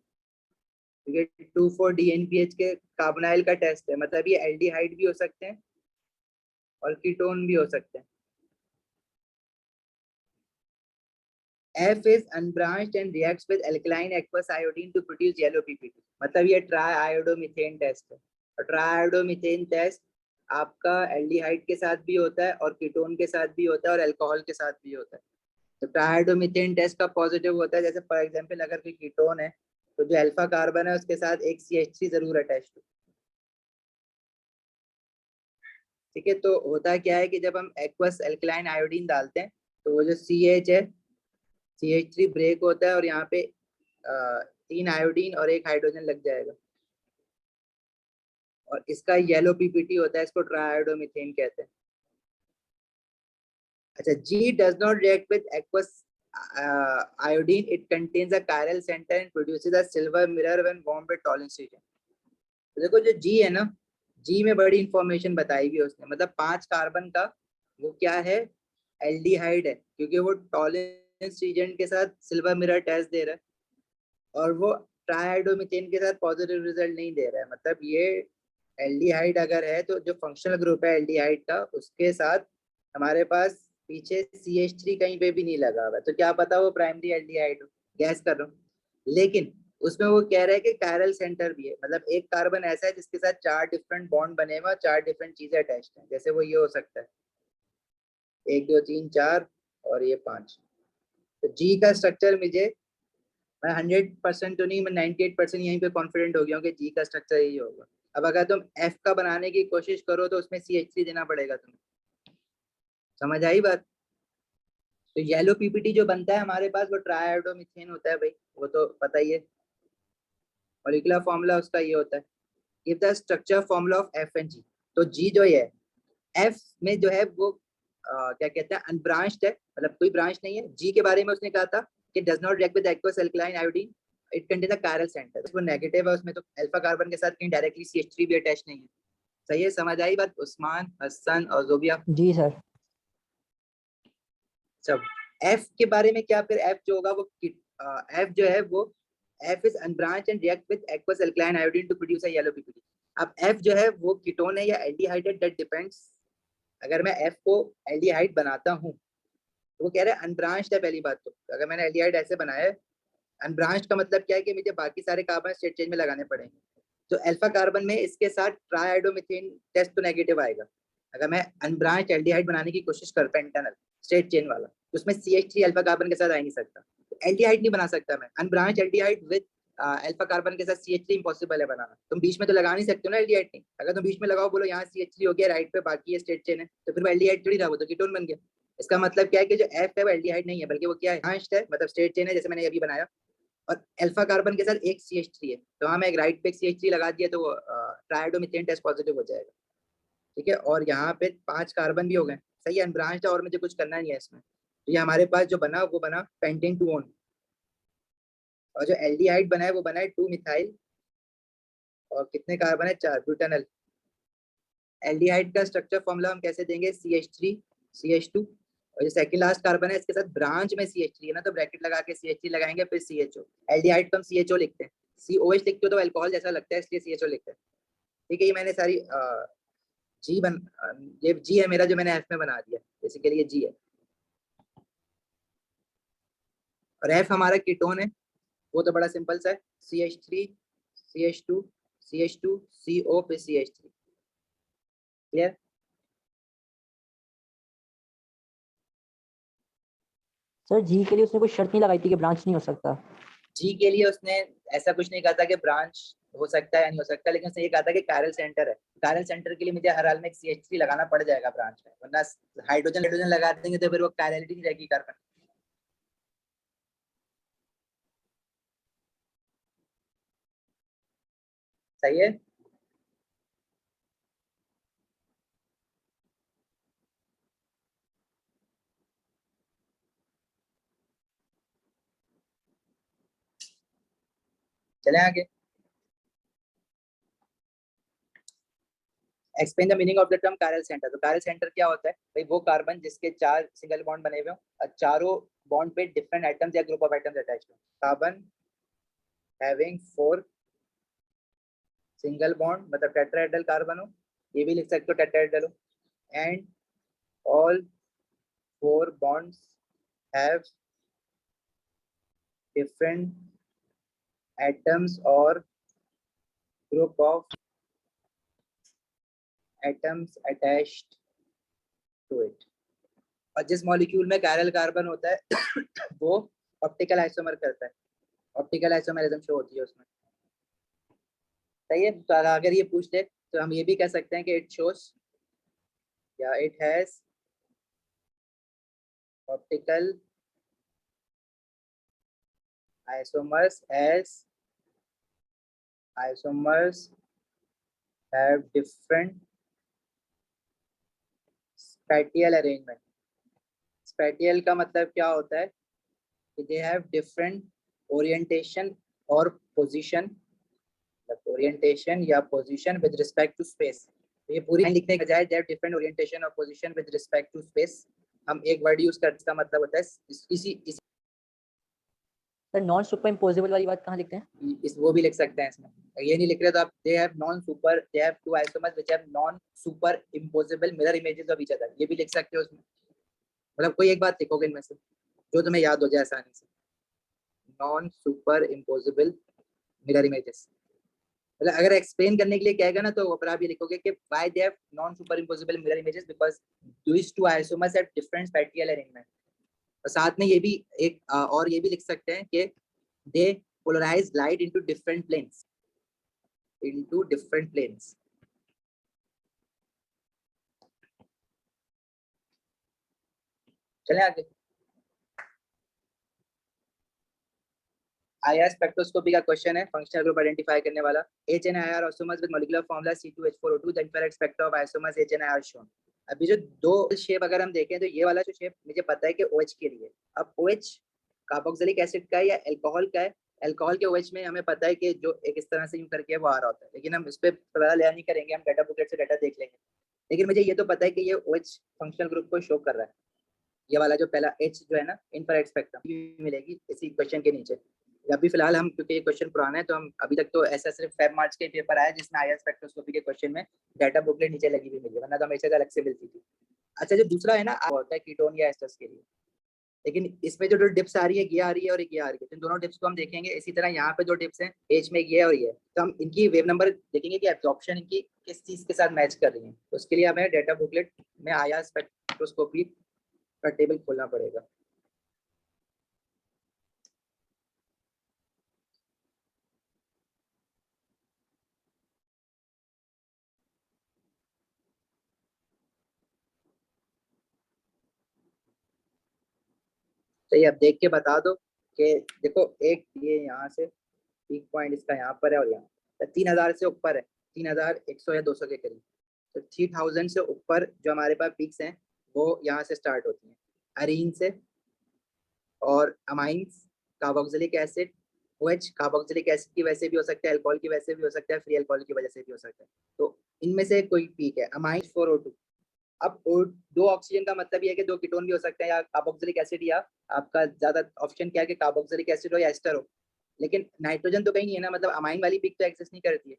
ये 2,4-DNPH के कार्बोनाइल का टेस्ट है, मतलब ये एल्डिहाइड भी हो सकते हैं और कीटोन भी हो सकते हैं। F is unbranched and reacts with alkaline aqueous iodine to produce yellow PPT। मतलब ये ट्राइआयोडोमीथेन टेस्ट है, और ट्राइआयोडोमीथेन टेस्ट आपका एल्डिहाइड के साथ भी होता है और कीटोन के साथ भी होता है और अल्कोहल के साथ भी होता है। तो ट्राइआयोडोमीथेन टेस्ट का पॉजिटिव होता है, जैसे फॉर एग्जांपल अगर कोई कीटोन है तो जो अल्फा कार्बन है उसके साथ एक CH3 जरूर अटैच हो, ठीक है। तो होता क्या है कि जब हम एक्वस अल्कलाइन आयोडीन डालते हैं तो वो जो CH है CH3 ब्रेक होता है और यहाँ पे 3 आयोडीन और 1 हाइड्रोजन लग जाएगा, और इसका येलो पीपीटी होता है, इसको ट्राइआयोडोमीथेन कहते हैं। अच्छा, G does not react with aqueous iodine. It contains a chiral center and produces a silver mirror when warmed with toluene region. तो देखो जो G है ना, G में बड़ी इंफॉर्मेशन बताई हुई है उसने, मतलब 5 कार्बन का वो क्या है, एल्डिहाइड है, क्योंकि वो टॉलरेंस रीजन के साथ सिल्वर मिरर टेस्ट दे रहा है, और वो ट्राइआयोडोमीथेन के साथ पॉजिटिव रिजल्ट नहीं दे रहा है। मतलब ये एल्डिहाइड अगर है तो जो फंक्शनल ग्रुप है एल्डिहाइड का, उसके साथ हमारे पास पीछे CH3 कहीं पे भी नहीं लगा हुआ, तो क्या पता वो प्राइमरी एल्डिहाइड हो, गैस कर रहा हूँ। लेकिन उसमें वो कह रहा है कि कायरल सेंटर भी है, मतलब एक कार्बन ऐसा है जिसके साथ 4 डिफरेंट बॉन्ड बने हुए, 4 डिफरेंट चीजें अटैच्ड हैं। जैसे वो ये हो सकता है 1 2 3 4 और ये 5। तो जी का स्ट्रक्चर मुझे, मैं 100% तो नहीं, मैं 98% यहीं पे कॉन्फिडेंट हो गया हूँ कि जी का स्ट्रक्चर यही होगा। अब अगर तुम एफ का बनाने की कोशिश करो तो उसमें CH3 देना पड़ेगा तुम्हें। समझ आई बात? तो येलो पीपीटी जो बनता है हमारे पास वो ट्राइआयोडोमीथेन होता है भाई, वो तो पता ही है। मॉलिक्यूलर फॉर्मूला उसका ये होता है, give the structure formula of F and G. तो जी जो है एफ में जो है वो क्या कहते हैं, अनब्रांच्ड है, मतलब कोई ब्रांच नहीं है। जी के बारे में उसने कहा था कि does not react with aqueous alkaline iodine, it contains a chiral centre. वो नेगेटिव है, उसमें तो अल्फा कार्बन के साथ कहीं डायरेक्टली CH3 भी अटैच नहीं है। सही है, समझ आई बात उस्मान, हसन और जोबिया? जी सर। सब एफ के बारे में क्या, फिर एफ जो होगा वो एफ जो है वो F is unbranched and react with aqueous alkaline iodine to produce a yellow ppt. अब एफ जो है वो कीटोन है या एल्डिहाइड है, दैट डिपेंड्स। अगर मैं एफ को एल्डिहाइड बनाता हूँ तो वो कह रहे हैं अनब्रांच्ड है। पहली बात तो अगर मैंने एल्डिहाइड ऐसे बनाया है, अनब्रांच्ड का मतलब क्या है कि मुझे बाकी सारे कार्बन स्टेट चेंज में लगाने पड़ेंगे। तो अल्फा कार्बन में इसके साथ ट्राइआयोडोमीथेन टेस्ट तो नेगेटिव आएगा। अगर मैं अनब्रांच्ड एल्डिहाइड बनाने की कोशिश करता इंटरनल स्ट्रेट चेन वाला, तो उसमें CH3 अल्फा कार्बन के साथ आ नहीं सकता, तो एल्डिहाइड नहीं बना सकता मैं। Unbranched aldehyde with alpha carbon के साथ CH3 इंपॉसिबल है बनाना। तुम बीच में तो लगा नहीं सकते हो ना एल्डिहाइड नहीं। अगर तुम बीच में लगाओ, बोलो यहाँ CH3 हो गया, राइट पे बाकी ये स्ट्रेट चेन है, तो फिर वो एल्डिहाइड थोड़ी रहा, वो तो कीटोन बन गया। इसका मतलब क्या है कि जो एफ है वो एल्डिहाइड नहीं है, बल्कि वो क्या है, है, मतलब स्ट्रेट चेन है, जैसे मैंने अभी बनाया। और अल्फा कार्बन के साथ एक CH3 है, तो हाँ मैं एक राइट पे CH3 लगा दिया तो ट्राइआयोडोमीथेन टेस्ट पॉजिटिव हो जाएगा। ठीक है, और यहाँ पे 5 कार्बन भी हो गए। सही है, अनब्रांच्ड है और मुझे कुछ करना नहीं है इसमें। तो ये हमारे पास जो बना वो बना पेंटेन 2 ओन, और जो एल्डिहाइड बना है वो बना है 2 मिथाइल, और कितने कार्बन है, 4 ब्यूटानल। एल्डिहाइड का स्ट्रक्चर फॉर्मूला हम कैसे देंगे, CH3 CH2, और जो सेकंड लास्ट कार्बन है इसके साथ ब्रांच में CH3 है ना, तो ब्रैकेट लगा के CH3 लगाएंगे, फिर CHO। एल्डिहाइड को हम CHO लिखते हैं, COH लिखते हो तो अल्कोहल जैसा लगता है, इसलिए CHO लिखते हैं। ठीक है, ये मैंने सारी जी बन ये जी है मेरा जो मैंने एफ में बना दिया, बेसिकली ये जी है। और एफ हमारा कीटोन है, वो तो बड़ा सिंपल सा है, CH3 CH2 CH2 CO पे CH3। क्लियर? सर जी के लिए उसने कोई शर्त नहीं लगाई थी कि ब्रांच नहीं हो सकता? जी के लिए उसने ऐसा कुछ नहीं कहा था कि ब्रांच हो सकता है या नहीं हो सकता, लेकिन उसने ये कहा था कि कायरल सेंटर है। कायरल सेंटर के लिए मुझे हर हाल में एक CH3 लगाना पड़ जाएगा ब्रांच में, वरना हाइड्रोजन हाइड्रोजन लगा देंगे तो फिर वो कायरलिटी नहीं रहेगी कार्बन। सही है। चले आगे। Explain the meaning of the term chiral centre. तो कायरल सेंटर क्या होता है भाई, वो कार्बन जिसके 4 सिंगल बॉन्ड बने हुए हो और चारों बॉन्ड पे डिफरेंट आइटम्स या ग्रुप ऑफ आइटम्स अटैच हो। कार्बन हैविंग 4 सिंगल बॉन्ड, मतलब टेट्राहेड्रल कार्बन हो, ये भी लिख सकते हो टेट्राहेड्रल हो, and all 4 bonds have different atoms or group of atoms attached to it। और जिस मॉलिक्यूल में कायरल कार्बन होता है वो ऑप्टिकल आइसोमर करता है, ऑप्टिकल आइसोमरिज्म शो होती है उसमें। सही है, तो अगर ये पूछ ले तो हम ये भी कह सकते हैं कि इट शोस या it has optical isomers have different spatial arrangement. spatial का मतलब क्या होता है कि they have different orientation और position, orientation या position with respect to space. तो ये पूरी लिखने के बजाय they have different orientation और position with respect to space, हम एक वर्ड यूज करते हैं, इसका मतलब होता है इसी सर नॉन सुपर इम्पोजेबल वाली बात कहाँ लिखते हैं? वो भी लिख सकते हैं इसमें, ये नहीं लिख रहे तो आप they have to isomers which have non superimposable mirror images of each other, ये भी लिख सकते हो उसमें। मतलब कोई एक बात लिखोगे इनमें से जो तुम्हें याद हो जाए आसानी से, non superimposable mirror images. मतलब अगर एक्सप्लेन करने के लिए कहेगा ना तो आप ये लिखोगे कि why they have non superimposable mirror images because these two isomers have different spatial arrangement. और साथ में ये भी एक और ये भी लिख सकते हैं कि they polarize light into different planes, चलें आगे। IR स्पेक्ट्रोस्कोपी का क्वेश्चन है, फंक्शनल ग्रुप आइडेंटिफाई करने वाला। HNIR isomers with molecular formula C2H4O2, the infrared spectra of isomers HNIR shown। अभी जो दो शेप अगर हम देखें तो ये वाला जो शेप मुझे पता है कि OH के लिए, अब OH कार्बोक्सिलिक एसिड का है या अल्कोहल का है। अल्कोहल के OH में हमें पता है कि जो एक इस तरह से यूं करके वो आ रहा होता है, लेकिन हम इस पे पता लिया नहीं करेंगे, हम डाटा बुकलेट से डाटा देख लेंगे। लेकिन मुझे ये तो पता है कि ये OH फंक्शनल ग्रुप को शो कर रहा है। ये वाला जो पहला H जो है ना इंफ्रारेड स्पेक्ट्रम मिलेगी इसी क्वेश्चन के नीचे। अभी फिलहाल हम, क्योंकि ये क्वेश्चन पुराना है तो हम अभी तक तो ऐसा सिर्फ फेब मार्च के पेपर आया जिसमें IR स्पेक्ट्रोस्कोपी के क्वेश्चन में डाटा बुकलेट नीचे लगी हुई मिली, वरना तो हमेशा अलग से मिलती थी। अच्छा जो दूसरा है ना होता है कीटोन या एस्टर्स के लिए, लेकिन इसमें जो डिप्स आ रही है ये आ रही है और ये आ रही है, तो दोनों डिप्स को हम देखेंगे। इसी तरह यहाँ पे दो डिप्स हैं H में, ये और ये, तो हम इनकी वेव नंबर देखेंगे कि एब्जॉर्प्शन इनकी किस चीज के साथ मैच कर रही है। तो उसके लिए हमें डाटा बुकलेट में IR स्पेक्ट्रोस्कोपी का टेबल खोलना पड़ेगा। तो ये अब देख के बता दो कि देखो एक ये यहाँ से पीक पॉइंट इसका यहाँ पर है और यहाँ 3000 से ऊपर है, 3100 या 200 के करीब। तो 3000 से ऊपर जो हमारे पास पीक्स हैं वो यहाँ से स्टार्ट होती हैं, अरीन से और amines, carboxylic acid, OH carboxylic acid की वजह से भी हो सकता है, अल्कोहल की वजह से भी हो सकता है, फ्री अल्कोहल की वजह से भी हो सकता है। तो इनमें से कोई पीक है अमाइन 4O2। अब दो ऑक्सीजन का मतलब ये है कि दो कीटोन भी हो सकते हैं, या कार्बोक्सिलिक एसिड, या आपका ज्यादा ऑप्शन क्या है कि कार्बोक्सिलिक एसिड हो या एस्टर हो, लेकिन नाइट्रोजन तो कहीं नहीं है ना, मतलब अमाइन वाली पीक तो एक्सेस नहीं करती है।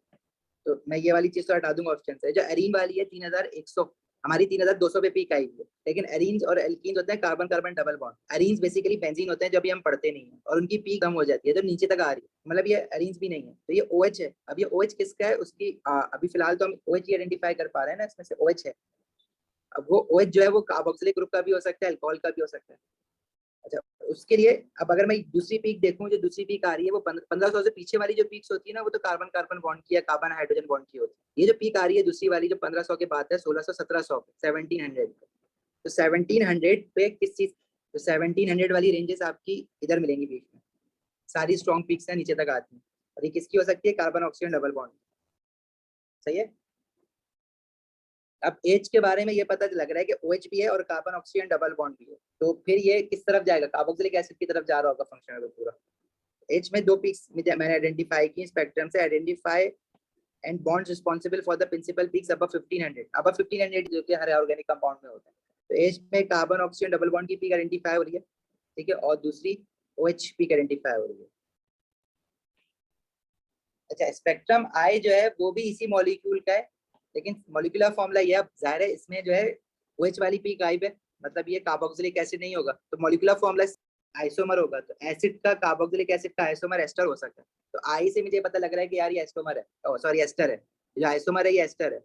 तो मैं ये वाली चीज तो हटा दूंगा ऑप्शन से। जो एरीन वाली है 3100, हमारी 3200 पे पीक आई है, लेकिन एरीन्स और एल्कीन्स होते हैं carbon carbon double bond. Arenes basically benzene होते हैं जो भी हम पढ़ते नहीं है, और उनकी पीक कम हो जाती है जो नीचे तक आ रही है, मतलब ये एरीन्स भी नहीं है। तो ये OH है। अब ये OH किसका है उसकी अभी फिलहाल तो हम OH ही आइडेंटिफाई कर पा रहे हैं ना, इसमें से OH है। अब वो OH जो है वो कार्बोक्सिलिक ग्रुप का भी हो सकता है, अल्कोहल का भी हो सकता है। अच्छा उसके लिए अब अगर मैं दूसरी पीक देखूं, जो दूसरी पीक आ रही है वो 1500 से पीछे वाली जो पीक्स होती है ना, वो तो कार्बन कार्बन बॉन्ड की या कार्बन हाइड्रोजन बॉन्ड की होती है। ये जो पीक आ रही है दूसरी वाली जो 1500 के बाद है, 1600 1700 पे 1700 पे, तो 1700 पे किस चीज, तो 1700 वाली रेंजेस आपकी इधर मिलेंगी बीच में, सारी स्ट्रॉन्ग पीक्स हैं नीचे तक आती हैं। और ये किसकी हो सकती है, कार्बन ऑक्सीजन डबल बॉन्ड। सही है। अब एच के बारे में ये पता लग रहा है कि OH भी है और कार्बन ऑक्सीजन डबल बॉन्ड भी है, तो फिर ये किस तरफ जाएगा, कार्बोक्सिलिक एसिड की तरफ जा रहा होगा फंक्शनल ग्रुप पूरा। एच में दो पीक्स मैंने आइडेंटिफाई की स्पेक्ट्रम से, identify and bonds responsible for the principal peaks above 1500 जो कि हर ऑर्गेनिक कंपाउंड में होता है। तो एच में कार्बन ऑक्सीजन डबल बॉन्ड की पीक आइडेंटिफाई हो रही है, ठीक है, और दूसरी OH पीक आइडेंटिफाई हो रही है। अच्छा स्पेक्ट्रम आई जो है वो भी इसी मॉलिक्यूल का है, लेकिन मॉलिक्यूलर फॉर्मूला ये, अब जाहिर है इसमें जो है OH वाली पीक गायब है, मतलब ये कार्बोक्सिलिक एसिड नहीं होगा, तो मॉलिक्यूलर फॉर्मूला आइसोमर होगा। तो एसिड का कार्बोक्सिलिक एसिड का आइसोमर एस्टर हो सकता है। तो आई से मुझे पता लग रहा है कि यार ये आइसोमर है, सॉरी एस्टर है, जो आइसोमर है ये एस्टर है।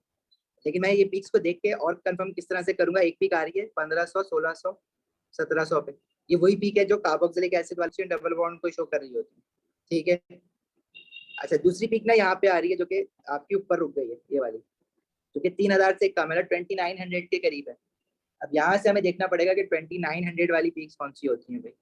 लेकिन मैं ये पीक्स को देख के और कंफर्म किस तरह से करूंगा, एक पीक आ रही है 1500 1600 1700 पे, ये वही पीक है जो कार्बोक्सिलिक एसिड वाली डबल बॉन्ड को शो कर रही होती है, ठीक है। अच्छा दूसरी पीक ना यहाँ पे आ रही है जो कि आपके ऊपर रुक गई है, ये वाली जो कि 3000 से कम है, 2900 के करीब है। अब यहाँ से हमें देखना पड़ेगा कि 2900 वाली पीक्स कौन सी होती हैं भाई।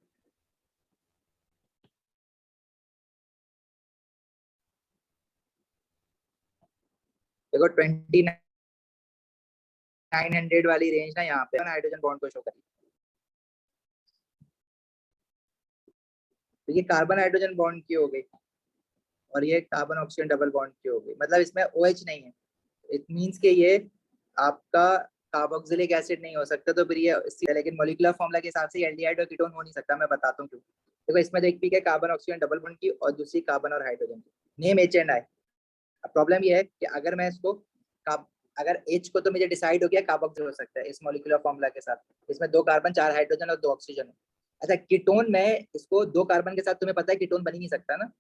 देखो 2900 वाली रेंज ना यहाँ पे हाइड्रोजन बॉन्ड को शो करी। तो ये कार्बन हाइड्रोजन बॉन्ड की हो गई और ये कार्बन ऑक्सीजन डबल बॉन्ड की हो गई, मतलब इसमें OH नहीं है। इट मींस कि ये आपका कार्बोक्सिलिक एसिड नहीं हो सकता, तो फिर ये लेकिन मॉलिक्यूलर फॉर्मूला के हिसाब से एल्डिहाइड और कीटोन हो नहीं सकता। मैं बताता हूँ क्यों। देखो इसमें एक पीक है कार्बन ऑक्सीजन डबल बॉन्ड की और दूसरी कार्बन और हाइड्रोजन की, नेम H&I। अब प्रॉब्लम ये है कि अगर मैं इसको अगर H को तो मुझे डिसाइड हो गया कार्बोक्सिल हो सकता है इस मॉलिक्यूलर फॉर्मूला के साथ, इसमें 2 कार्बन 4 हाइड्रोजन और 2 ऑक्सीजन है। अच्छा कीटोन में इसको 2 कार्बन के साथ तुम्हें पता है कीटोन बन ही नहीं सकता ना,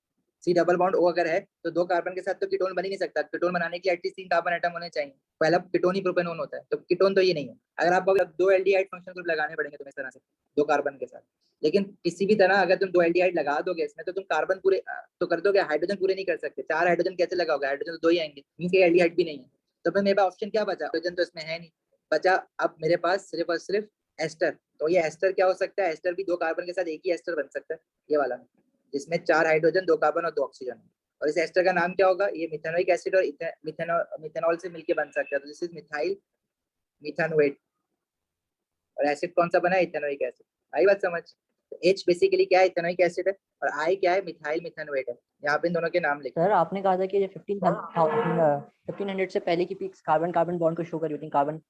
C डबल बॉन्ड O अगर है तो 2 कार्बन के साथ तो कीटोन बन ही नहीं सकता। कीटोन बनाने के लिए एटलीस्ट 3 कार्बन एटम होने चाहिए, पहला कीटोन ही प्रोपेनोन होता है, तो कीटोन तो ये नहीं है। अगर आपको 2 एल्डिहाइड फंक्शन ग्रुप लगाने पड़ेंगे तुम्हें इस तरह से 2 कार्बन के साथ, लेकिन किसी भी तरह अगर तुम 2 एल्डिहाइड लगा दोगे इसमें तो तुम कार्बन पूरे तो कर दोगे, हाइड्रोजन पूरे नहीं कर सकते। 4 हाइड्रोजन कैसे लगाओगे, हाइड्रोजन तो 2 ही आएंगे, मींस के एल्डिहाइड भी नहीं है। तो फिर मेरे पास ऑप्शन क्या बचा, हाइड्रोजन तो इसमें है नहीं, बचा अब मेरे पास सिर्फ और सिर्फ एस्टर। तो ये एस्टर क्या हो सकता है, एस्टर भी 2 कार्बन के साथ एक ही एस्टर बन सकता है, ये वाला, जिसमें 4 हाइड्रोजन 2 कार्बन और 2 ऑक्सीजन। और इस एस्टर का नाम क्या होगा, ये मिथेनोइक एसिड और मिथेनॉल से मिलके बन सकता है, तो दिस इज मिथाइल मिथेनोएट। और एसिड कौन सा बना है, इथेनोइक एसिड। आई बात समझ। H बेसिकली क्या है, इथेनोइक एसिड है, और I क्या है, मिथाइल मिथेनोएट है। यहाँ पे इन दोनों के नाम लिखे। सर आपने कहा था कि ये 1500 से पहले की पीक्स कार्बन कार्बन बॉन्ड को शो कर रही होती हैं, कार्बन।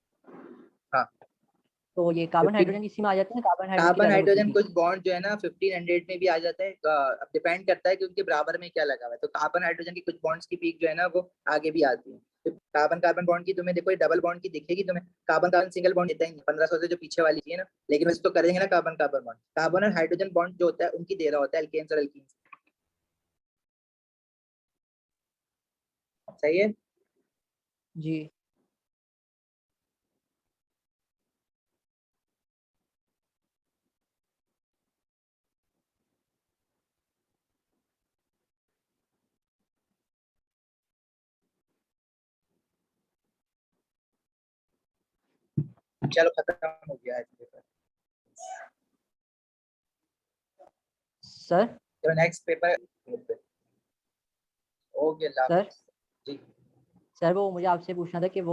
हाँ तो ये कार्बन 15 हाइड्रोजन इसी में आ जाते हैं, कार्बन हाइड्रोजन की कार्बन ज़्यादा होती हाइड्रोजन थी। कुछ बॉन्ड जो है ना 1500 में भी आ जाते हैं, अब डिपेंड करता है कि उनके बराबर में क्या लगा हुआ है। तो कार्बन हाइड्रोजन की कुछ बॉन्ड्स की पीक जो है ना वो आगे भी आती है। तो कार्बन कार्बन बॉन्ड की तुम्हें देखो डबल बॉन्ड की दिखेगी तुम्हें, कार्बन कार्बन सिंगल बॉन्ड देता ही नहीं 1500 से जो पीछे वाली है ना, लेकिन उसको करेंगे ना कार्बन कार्बन बॉन्ड, कार्बन और हाइड्रोजन बॉन्ड जो होता है उनकी दे रहा होता है एल्केन्स और एल्कीन्स। सही है जी चलो खत्म हो गया है पेपर। सर। चलो नेक्स्ट पेपर हो गया सर जी। सर वो मुझे आपसे पूछना था कि वो